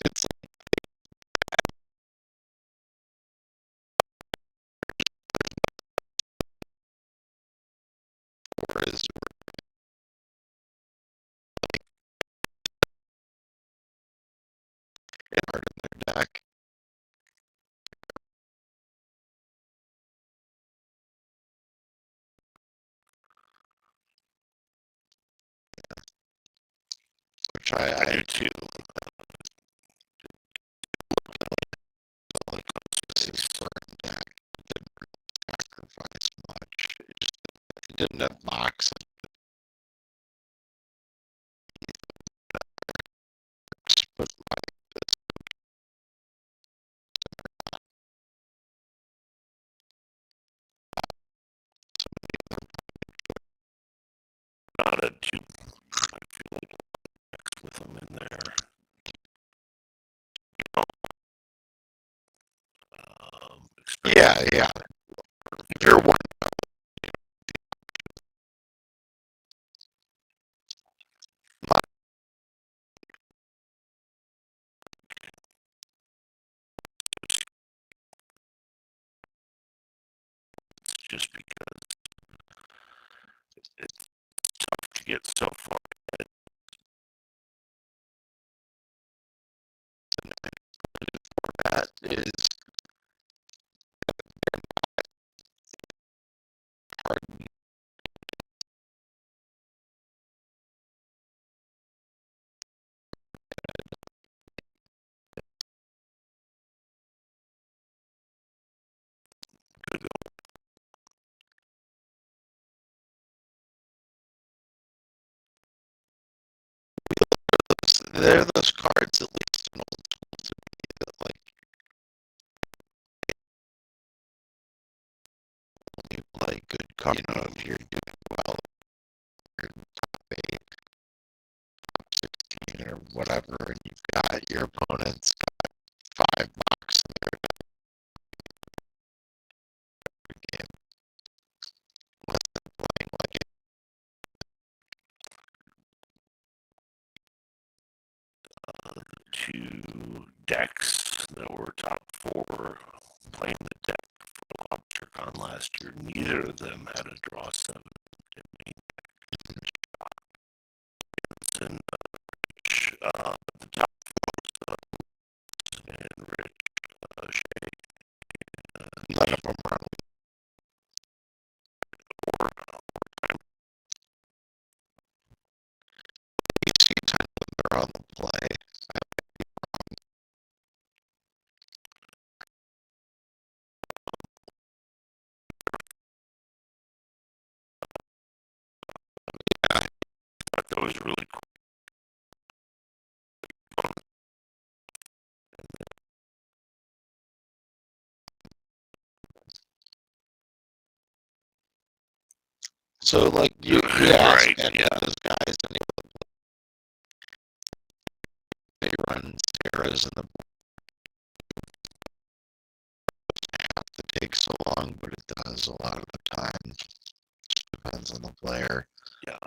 it's or is in their deck. Which I do too. Deck didn't sacrifice much. It didn't have boxes. But not a two. I feel like with them in there. Yeah. If you're one, just because it's tough to get so far ahead. That is hard. They're those cards, at least in old school, to me, that only play good cards. if you're doing well, you're top 8, top 16 or whatever, and you've got your opponent's got 5 blocks in their game, unless they're playing like 2 decks that were top 4 playing the deck for LobsterCon last year. Neither of them had a draw 7 in main decks. And the top 4 and Rich Shea. None of them run or each time when they're on the play. Yeah, I thought that was really cool. So, like, you ask right, any of those guys, and they run Sarahs and the have to take so long, but it does a lot of the time. Depends on the player. Yeah.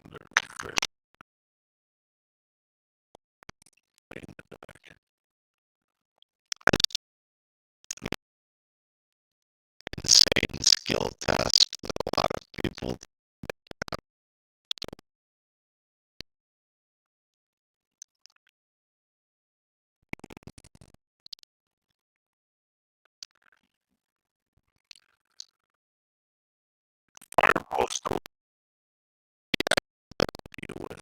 They're in the deck. Insane skill test that a lot of people fireball still deal with.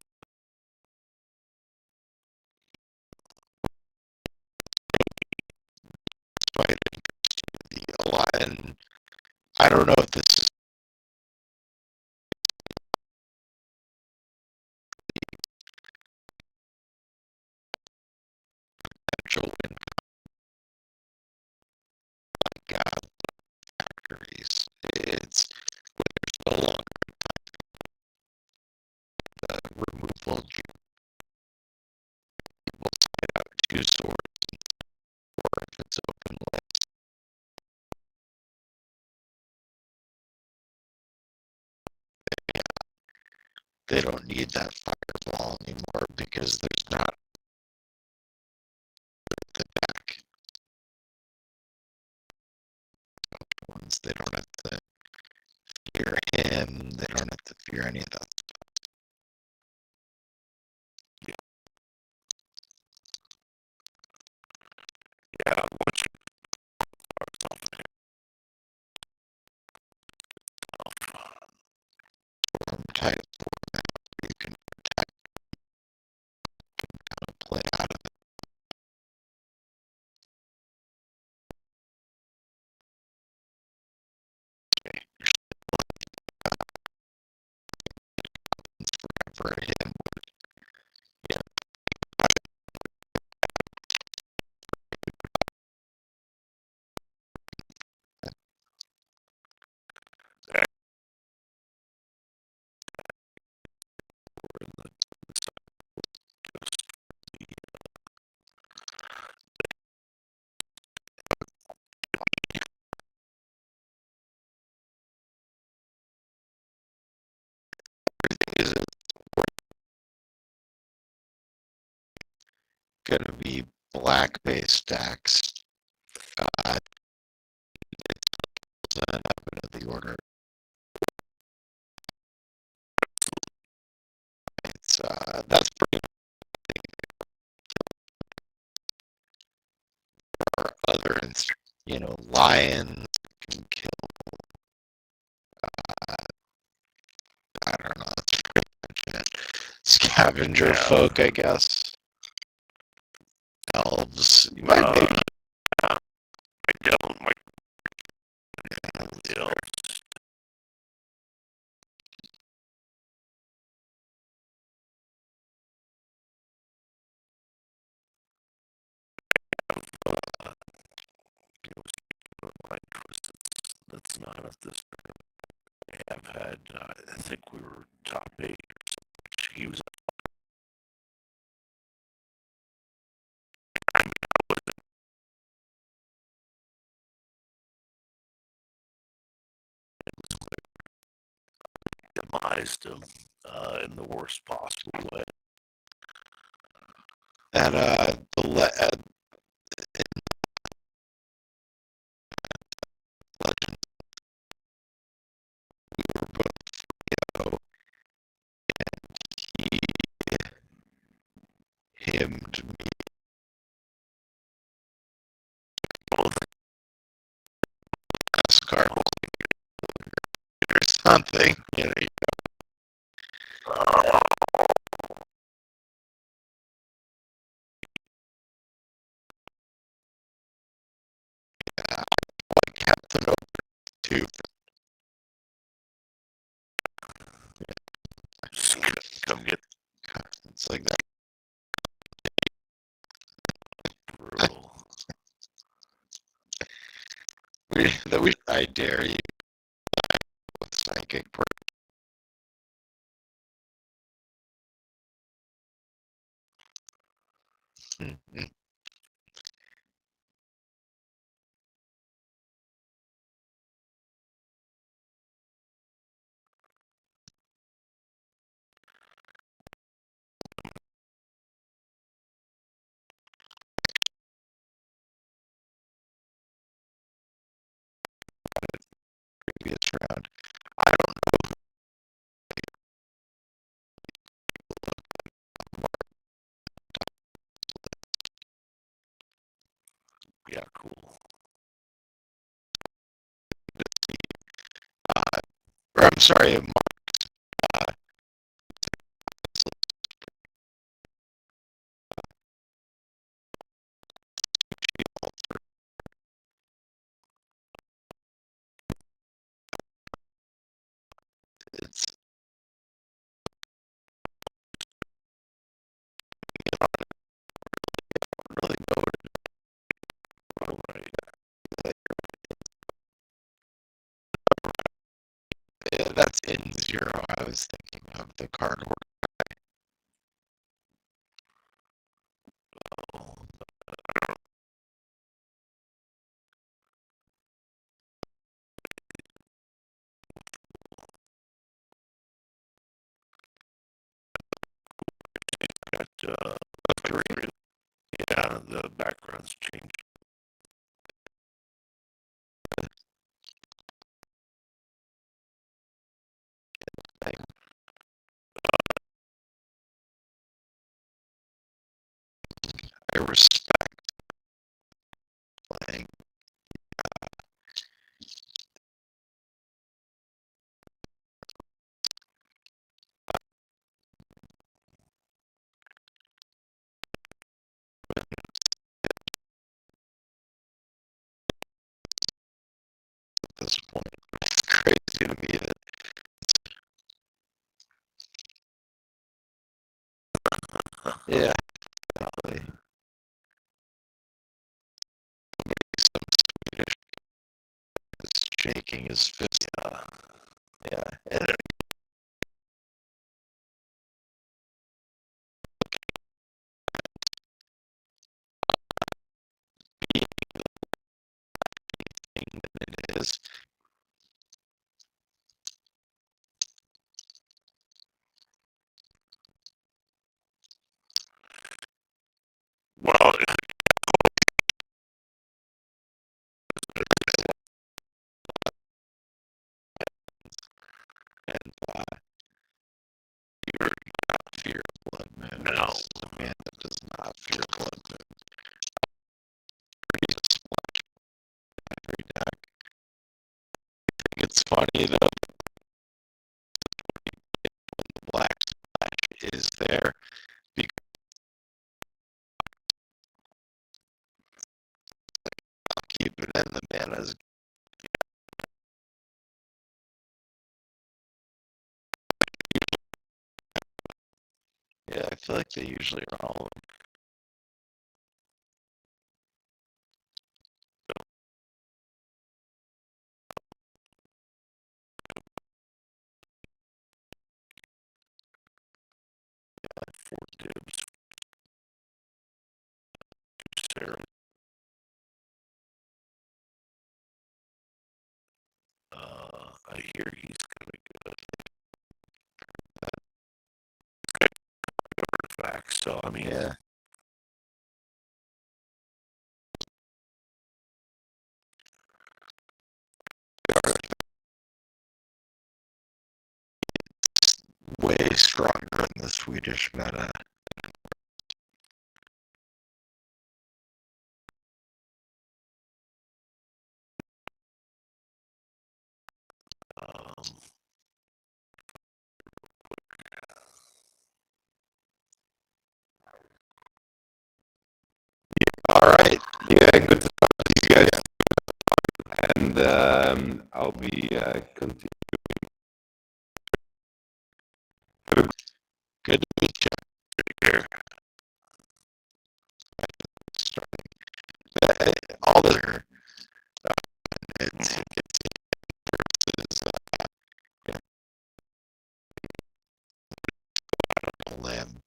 Despite the line, I don't know if this is potential win factories. It's when there's no longer the removal of people side out 2 swords, or if it's open list. They don't need that fireball anymore because there's not the deck. Ones they don't have to fear him. They don't have to fear any of that. Yeah. Yeah. Once you start something type format, you can protect, kind of play out of it. Okay. For him, yeah. Is it gonna be black based stacks? It's not happen of the order. It's that's pretty. Or other, lions can kill. I don't know. That's pretty much it. Scavenger folk, I guess. Elves. You might maybe. I don't like the elves. on at this point. We have had, I think we were top 8. He was demised him in the worst possible way. At the Legends, we were both, and he hymned me both NASCAR or something, you know. Yeah, I kept it open too. Just come get. It's like that. Brutal. I dare you with psychic. Mm-hmm. Previous round. I don't know. Yeah, cool. Or I'm sorry, it's really know what right. Yeah, that's in 0. I was thinking of the card order. Got green. Yeah, the background's changed. I respect playing. At this point, it's crazy to me that yeah, definitely. Some Swedish is shaking his fist. Yeah, and being that it is. Well, and you're not fear blood moon. No, the man that does not fear blood moon. Every deck. I think it's funny though. The black splash is there because I'll keep it in the mana's. Yeah, I feel like they usually run all of them. dibs. Sarah. I hear he's gonna get artifacts. So I mean, Yeah. Way stronger in the Swedish meta. um, All right. Yeah, good to talk to you guys. And I'll be continuing. good to meet you. Take care. All the it's limb.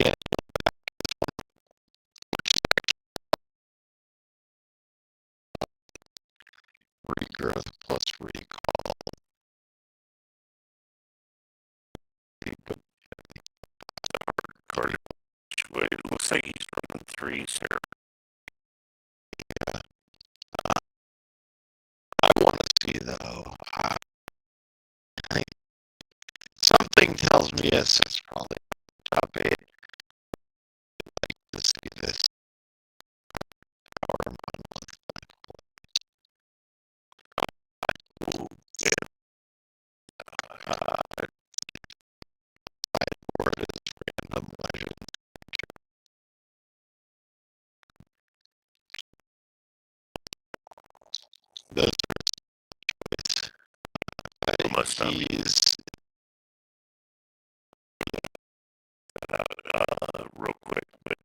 Yeah. Regrowth plus recall. It looks like he's running 3s here. I want to see though. Something tells me yes, it's probably top 8. I'd like to see this power monolith. Ooh, yeah. Word is random legend. Those Must not be. he's Real quick, but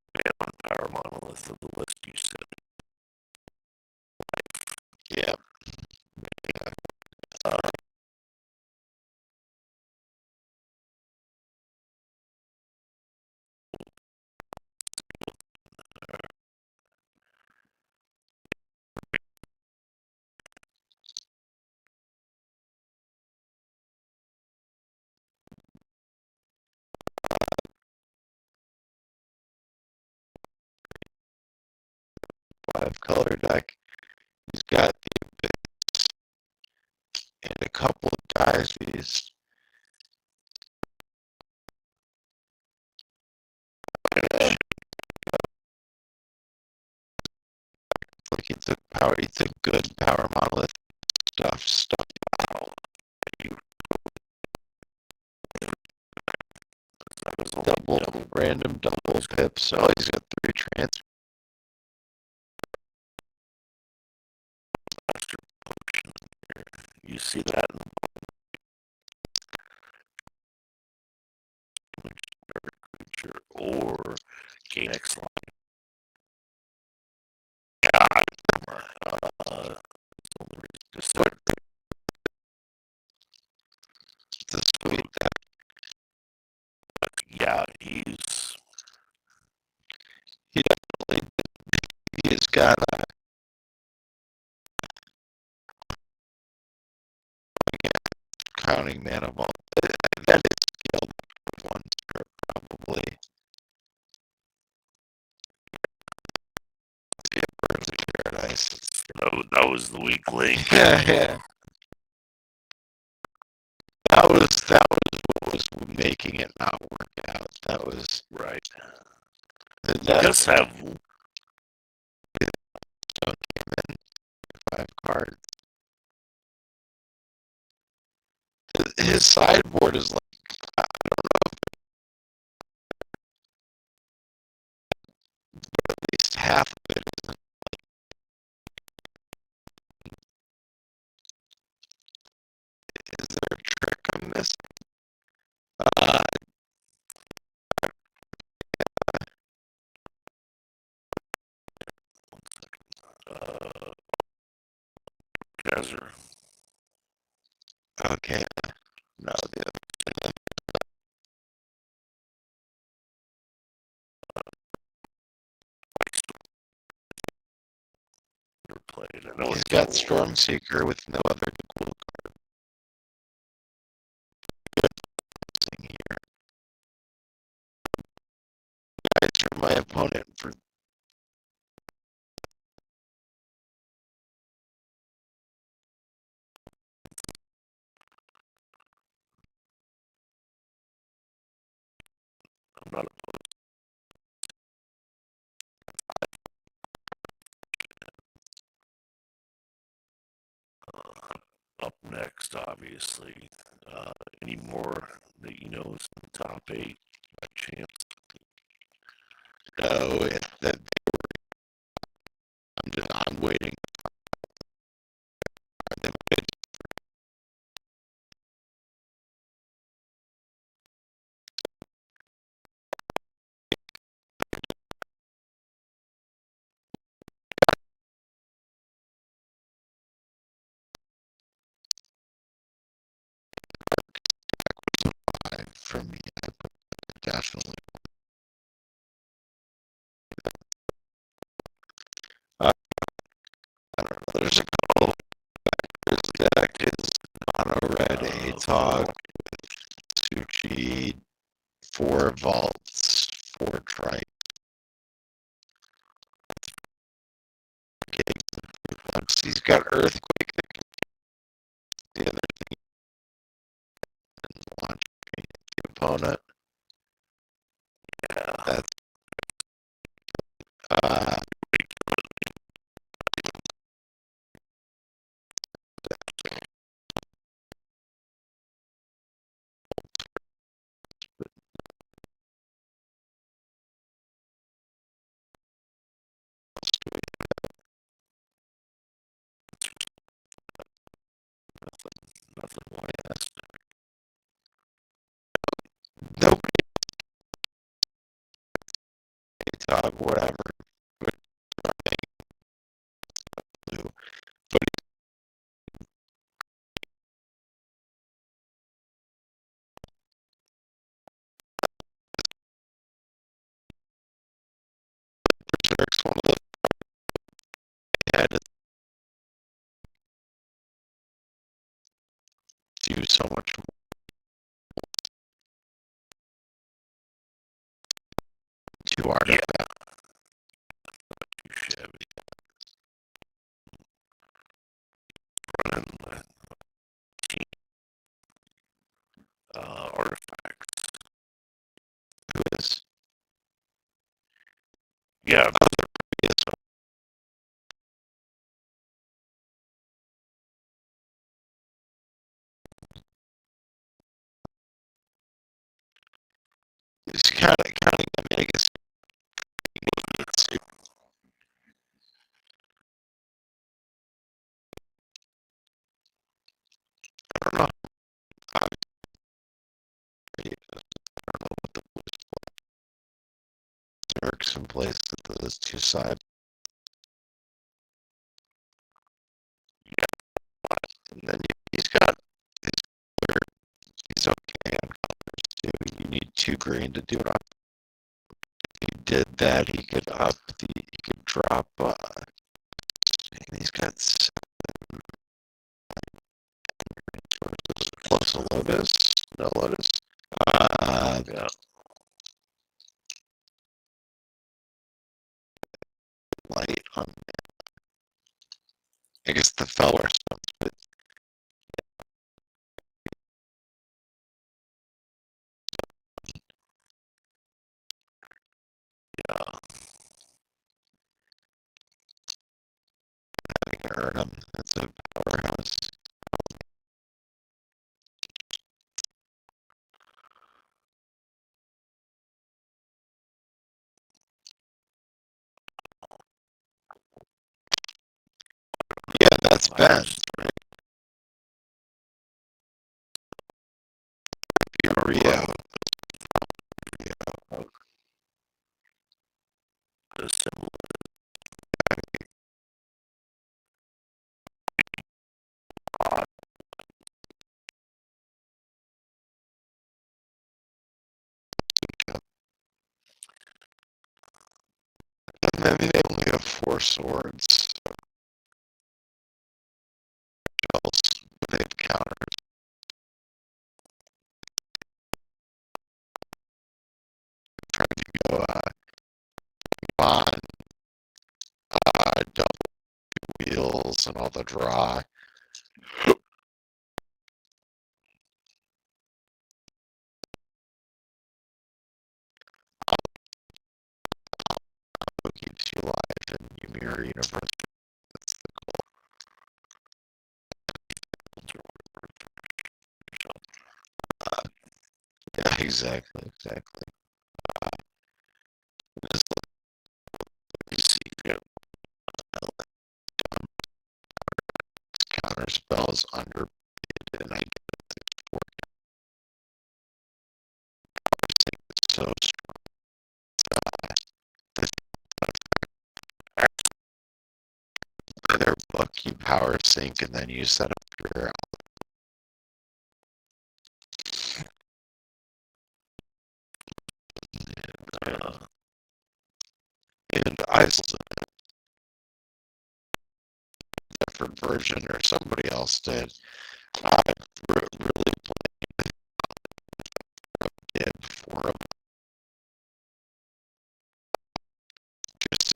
on power monolith of the list you said. yeah. Uh, 5-color deck. He's got the Abyss and a couple of Dynasties. Like he took good power monolith stuff out. Double random double pip, so he's got 3 transfers. you see that in the creature or gain X line. Yeah, it's only reason to say It's a sweet deck. yeah, he's He definitely he's got counting mana vault. That is skilled one probably. Yeah, Birds of Paradise. that was the weak link. Yeah. That was what was making it not work out. That was Right. He does have came in 5 cards. His sideboard is like I don't know if at least half of it isn't. Is there a trick I'm missing? Desert. Okay. No, the other played. I know he's got Stormseeker with no other dual thing here. Guys are my opponent for I'm not up next, obviously. Any more that you know is in the top 8 by chance? No, I'm waiting. For me, definitely. I don't know. There's a couple. His deck is mono red Atog with Suchi, 4 vaults, 4 trike. He's got Earthquake. The other thing is launching the opponent. Yeah, that's nothing like that. Nobody talk whatever. But Berserk's one of the had to do so much 2 artifacts. Yeah. Too shabby. Running artifacts. Who is? Yeah. It's kind of, I mean, I guess it's, I don't know. I don't know what the works in place that those 2 sides. And then he's got his, he's okay on colors too. You need 2 green to do it up. If he did that, he could drop, and he's got 7 resources plus a Lotus. No Lotus. Yeah. Light on, I guess the feller stuff, but yeah, I can earn him. That's a powerhouse. Yeah, that's bad. Right? Rio. The symbol. And then they only have 4 swords. steals and all the draw. What keeps you alive in Ymir universe? That's the yeah, exactly. Just you see counter spells under and I get so their book you power sync and then you set up your and I still different version or somebody else did. I really did for just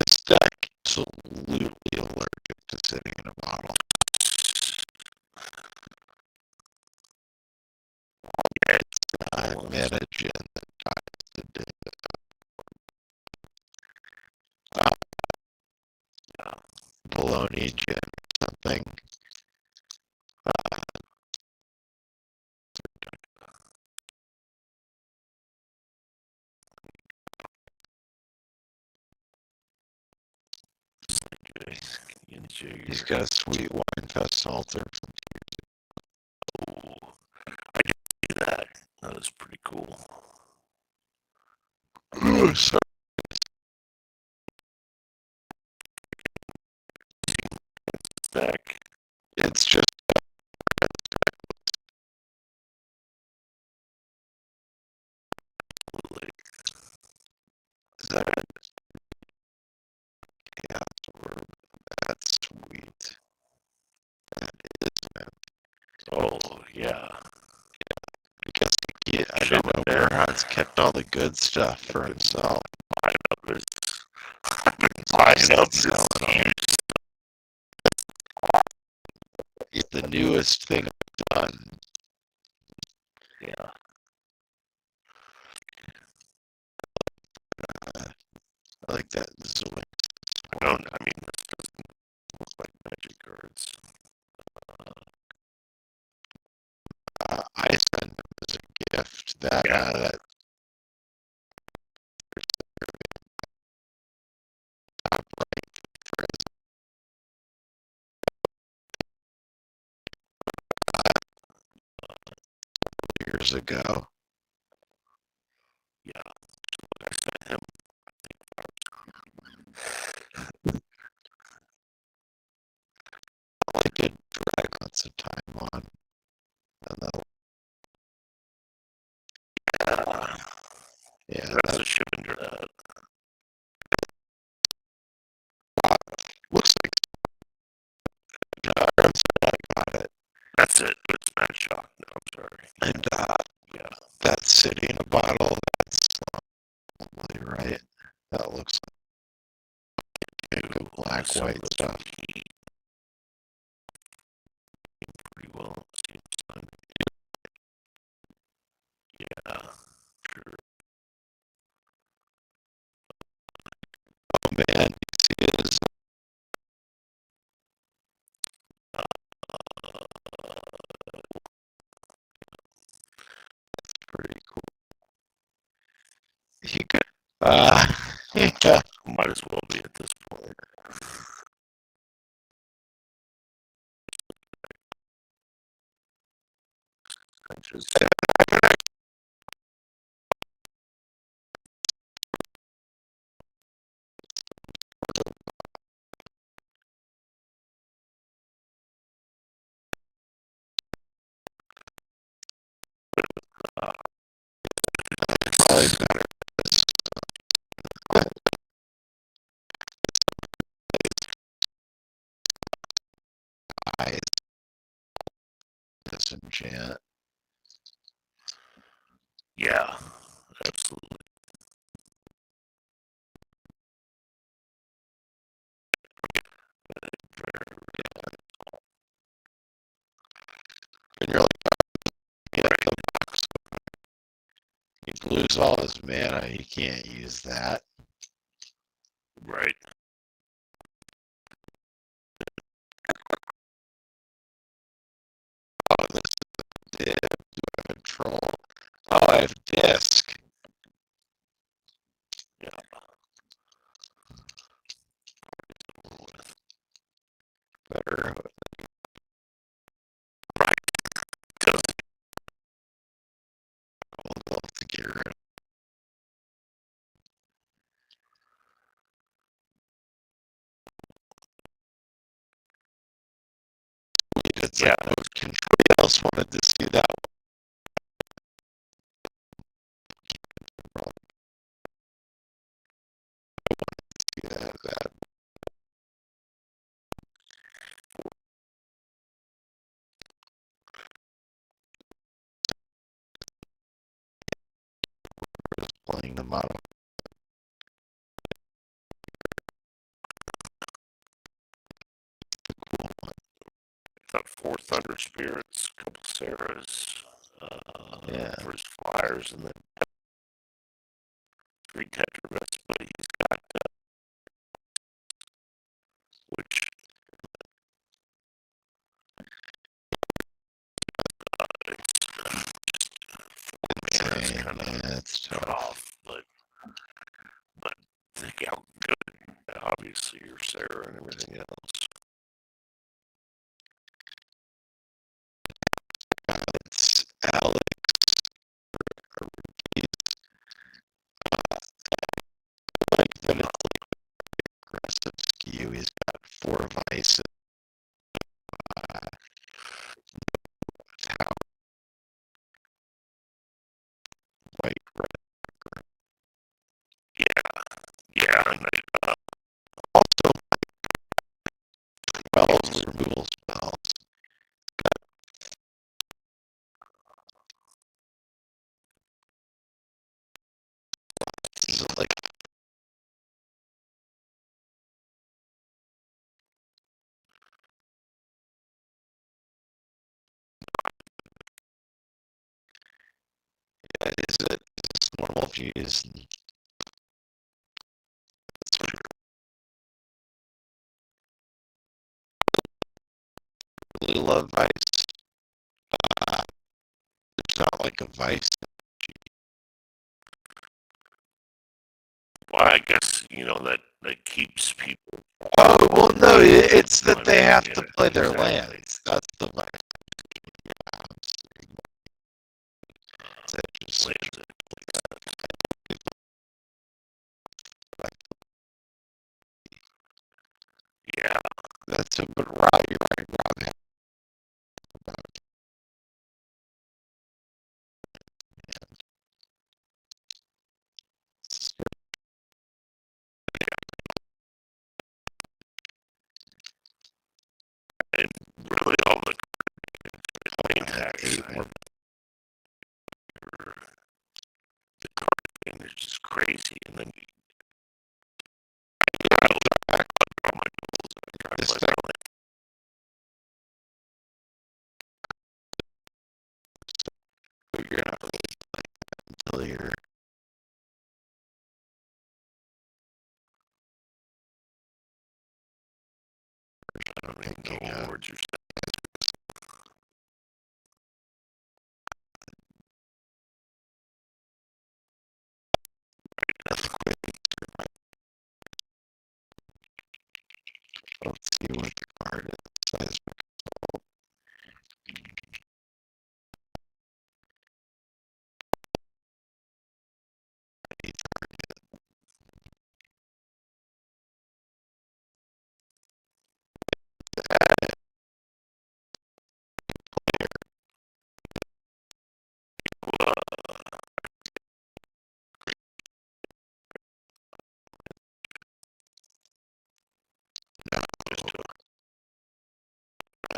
this deck absolutely allergic to sitting in a bottle. It's managing the ties to do bologna gin or something. He's got a sweet wine fest altar. Oh, I did see that. That was pretty cool. Oh, sorry. It's just that yeah, that's sweet. That is, man. Oh yeah. Because I don't know Bearhat's kept all the good stuff for himself. It's the newest thing I've done. Yeah. I like that. This is what I mean, this doesn't look like magic cards. I sent him as a gift that that top right years ago. Yeah, I sent him. I did drag lots of time on, and then yeah, that's a Shivander. Looks like I got it. That's it. It's not shock. No, I'm sorry. And yeah, that city in a bottle. That's probably right. That looks like black white stuff. Pretty well. Yeah. Sure. Oh man, he is. Pretty cool. He could. Yeah. Might as well be at this point. Just probably better. I disenchant. Yeah, absolutely. lose all his mana. He can't use that. Right. Oh, this is div. Do I have control? Oh, I have disc. Yeah. Better. Right. Does I'll have to get rid of it. It's yeah. like mode control. Nobody else wanted to see that one. See that. Playing the mono. Cool one. Got 4 Thunder Spirits, a couple Sarahs, Yeah. for his flyers, and then 3 Tetramets, but he's got which it's just 4 mana is kind of Yeah, it's tough. off, but think how good, obviously, your Sarah and everything else. It's Alex. Like that it's like aggressive skew. He's got 4 of ice. Town, white, red. Yeah, and Also, spells, removal spells. This is like is it normal if you use really love ice? There's not like a vice. well, I guess that keeps people. Oh well, no, it's that they have to Yeah, play their exactly. lands. That's the vice. Just Lands yeah, that's a good route. You're right, Rob. and really all the main tax 8 more. the card thing is just crazy, and then This thing. You're not really playing until you're. I don't even know what words you're Let's see what the card is. Seismic assault.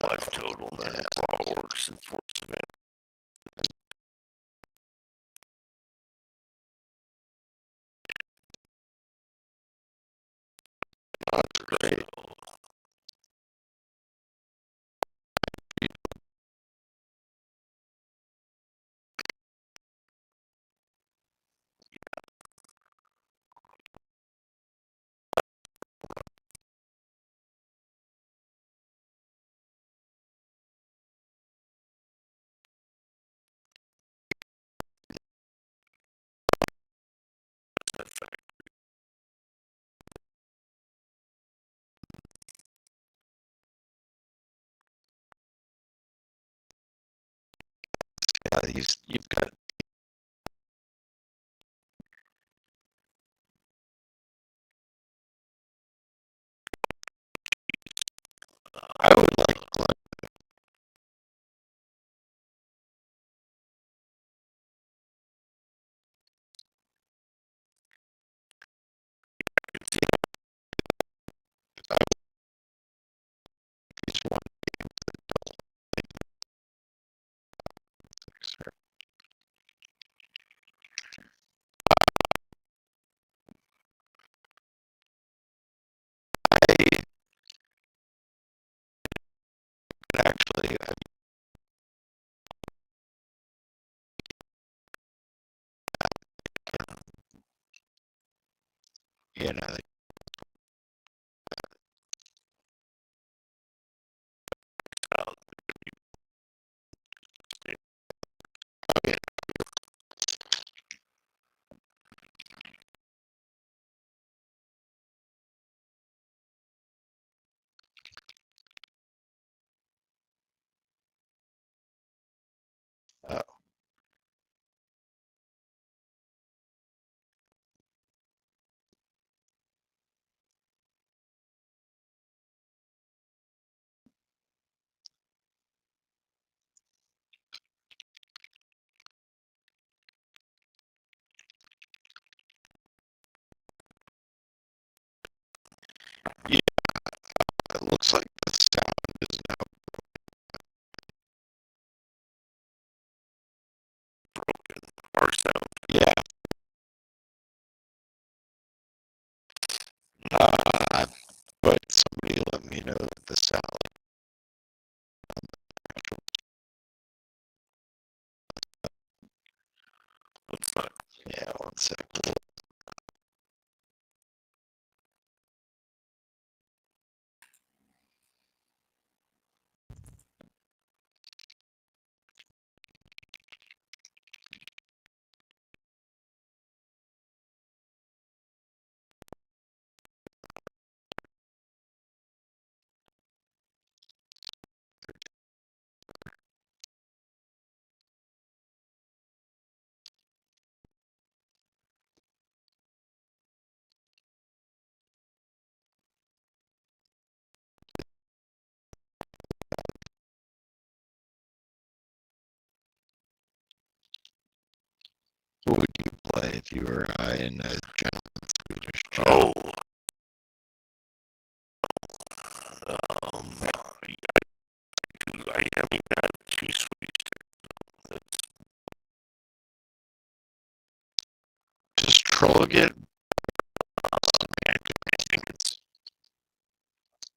life total, and then it's all works and force event. That's great. So, you've got. I would like each one. I actually, you know, uh, yeah, it looks like the sound is now broken. Our sound. Yeah. But somebody let me know that the sound. Yeah, one sec. What would you play if you were in a gentleman's Swedish channel? I haven't got too sweet. Just troll again. I think it's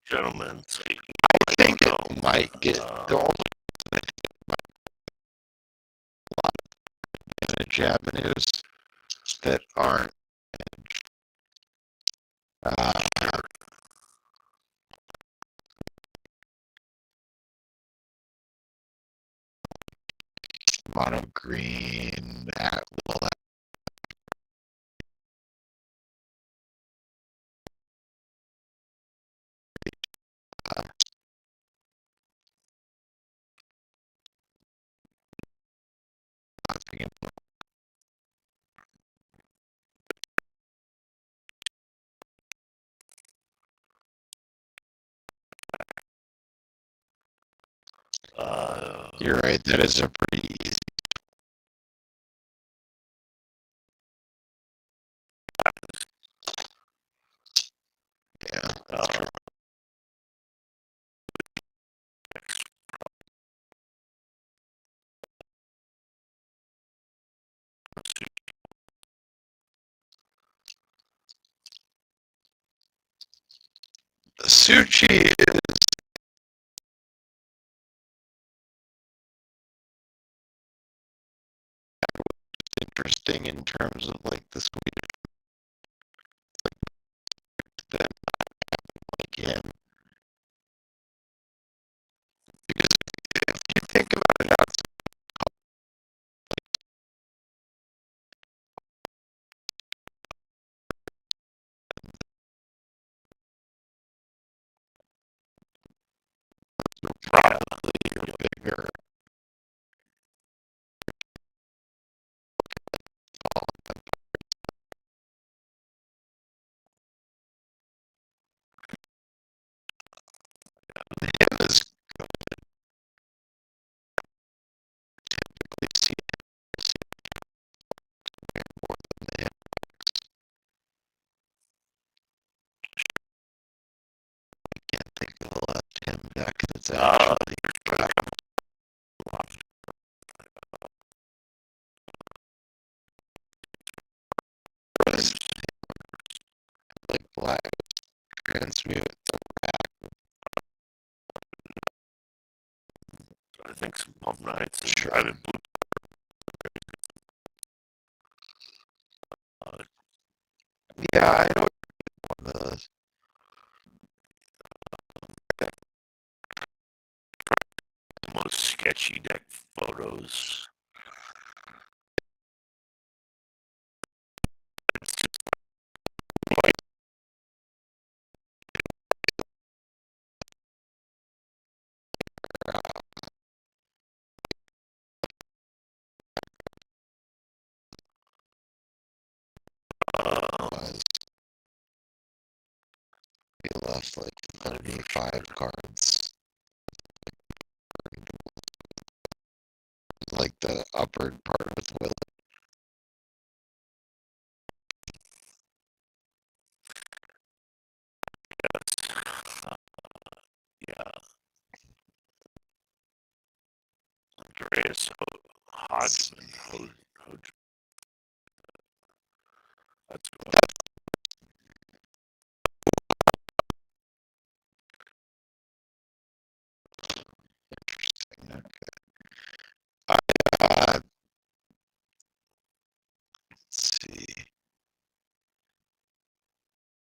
gentleman's. I think it might get the only avenues that aren't uh, mono green at will. You're right. That is a pretty easy. Yeah. Sushi is interesting in terms of like the Swedish that like him. Because if you think about it outside probably bigger deck that's actually like black transmute. I think some pump nights. Sure. I mean, Yeah, I know one of those. the most sketchy deck photos. Was he left like 75 cards, like the upper part with Will. Yeah, Andreas Hodgman. That's good. Interesting. Okay. Let's see.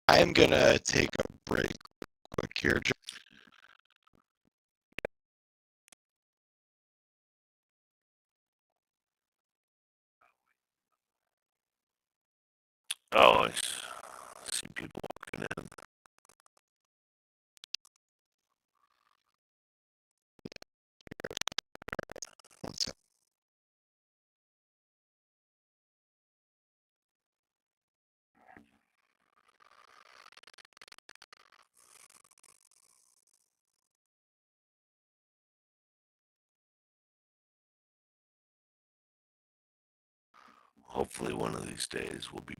I'm gonna take a break quick here. Oh, I see people walking in. One second. Hopefully, one of these days we'll be.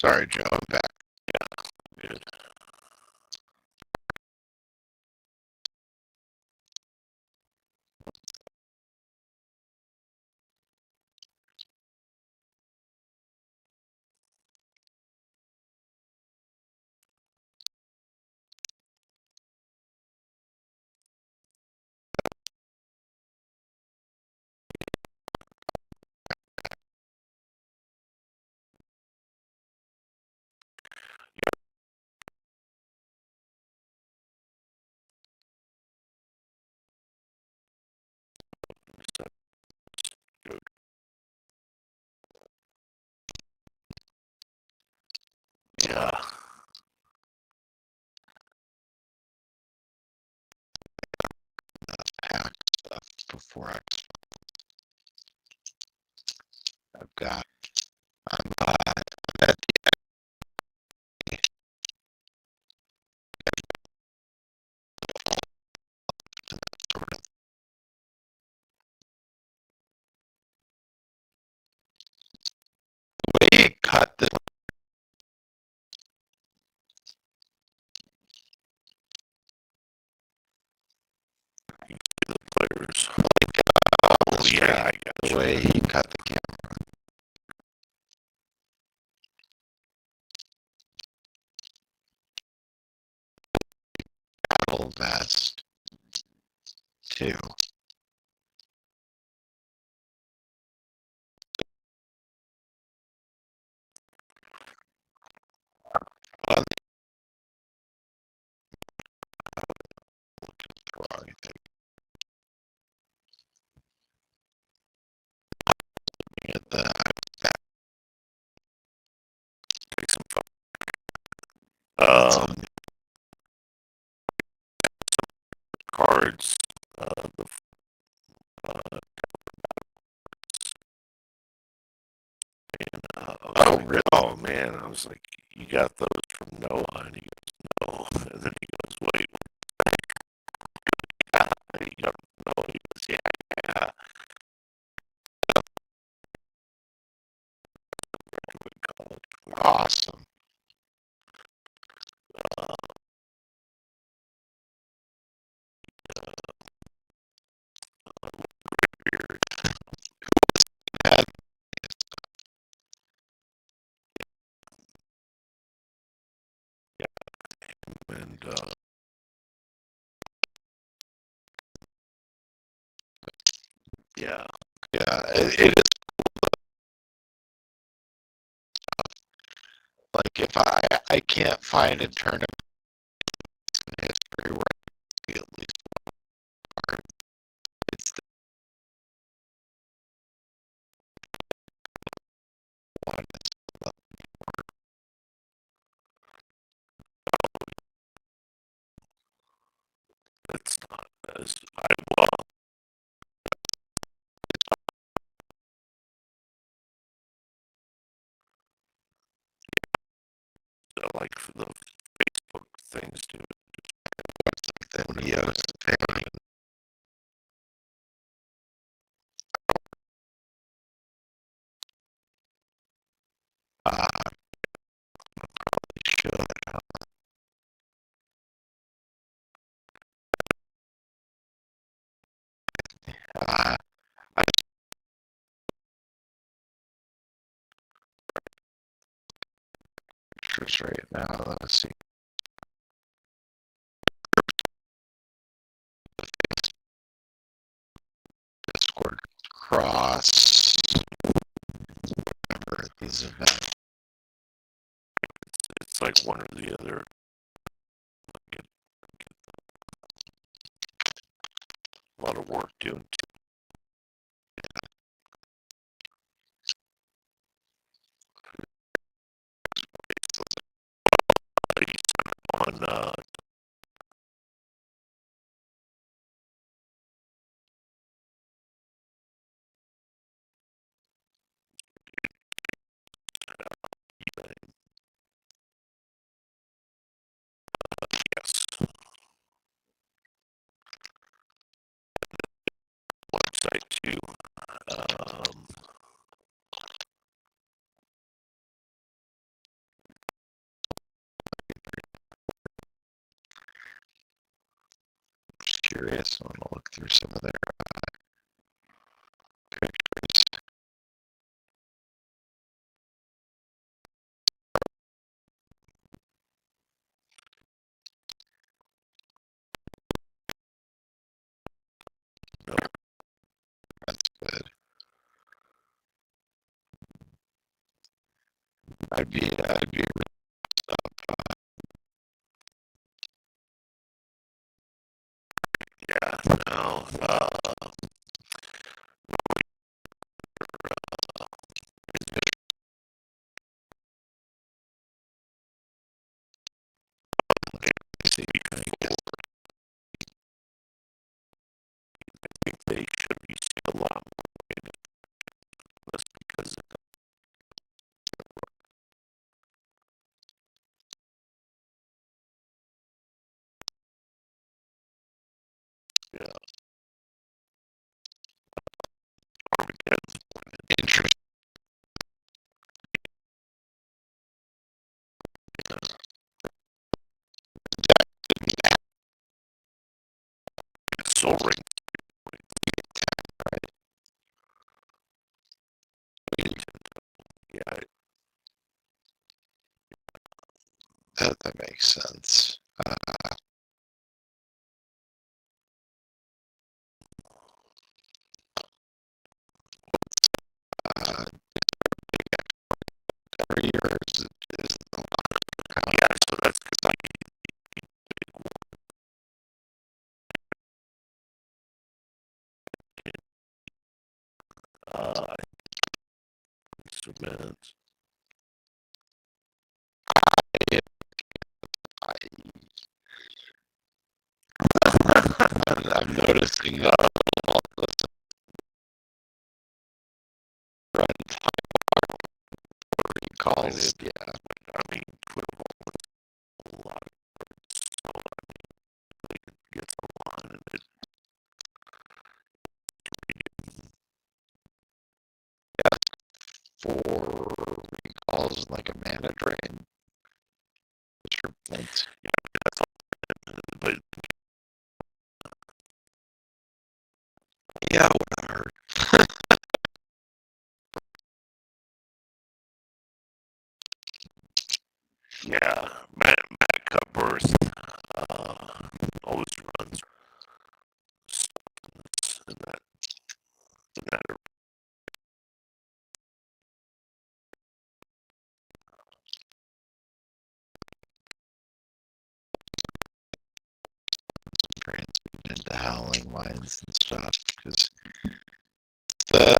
Sorry, Joe. I'm back. Good. Yeah. Pack stuff before I've got. I'm at sort of way you cut this. Players. Oh, Yeah, I got the you. way he cut the camera. Battle vest too. Well, wrong thing. At the Take some fun. um, Cards. The oh, really? Oh man, I was like, you got those from Noah, and he goes, no, and then he goes, wait, yeah, and he got no, he goes, yeah. Awesome. Had And yeah, yeah, it is like if I can't find a tournament in history where I see at least one. It's the one that's it's not as I well, like for the Facebook things too. the Neo's thing. Should uh, I pictures right now. Let's see. Discord cross. Remember these events. It's like one or the other. A lot of work doing. On yes, curious. I want to look through some of their pictures. No, that's good. I'd be yeah, no, see, I think they should be a lot more just because yeah, Armageddon's interesting. Soul Ring, right? Yeah, that makes sense. Uh, every year is a lot of count. Yeah, so that's because instruments. I'm noticing all this friends calls. Yeah, I mean, Twitter a lot of words, so I mean, it gets a lot, and it for recalls like a mana drain. That's yeah, that's all. But yeah, whatever. Yeah, Matt Cup burst always runs in that transmute into howling mines and stuff because the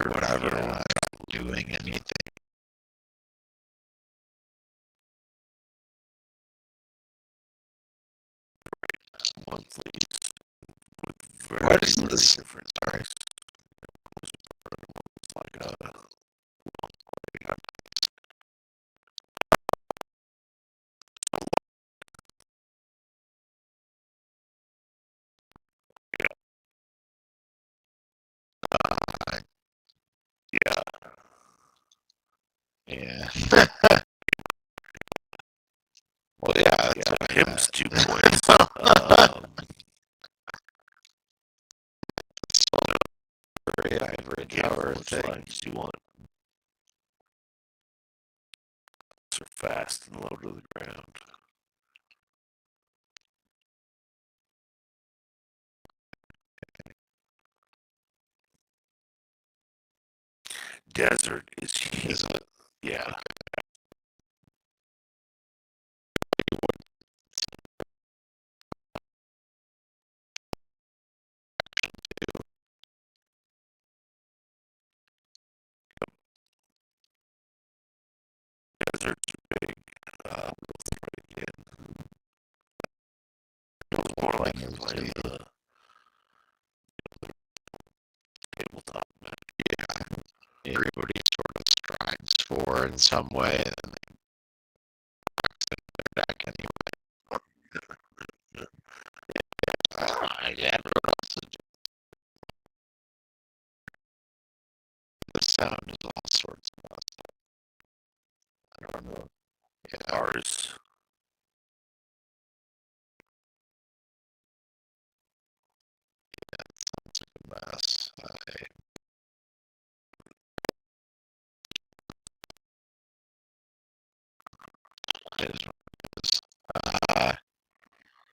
or whatever not doing anything. Monthly with very, what is this? Different. Sorry. It's like yeah. Yeah. Well, yeah. Yeah. Him's 2 points. Very ivory tower things you want. Are fast and low to the ground. Desert is huge. Yeah. Desert's big. Again. More like you're playing the tabletop match. Yeah. Everybody sort of strives for in some way, and they box in their deck anyway. Yeah, the sound is all sorts of stuff. I don't know. Yeah. Ours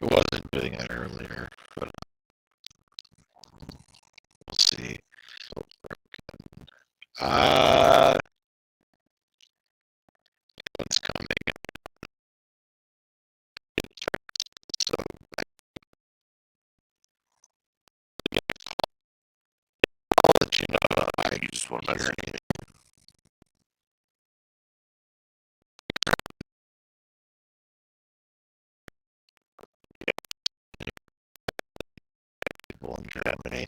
It wasn't doing it earlier, but we'll see. So broken. It's coming. So I'll let you know. I just want to hear anything. People in Germany.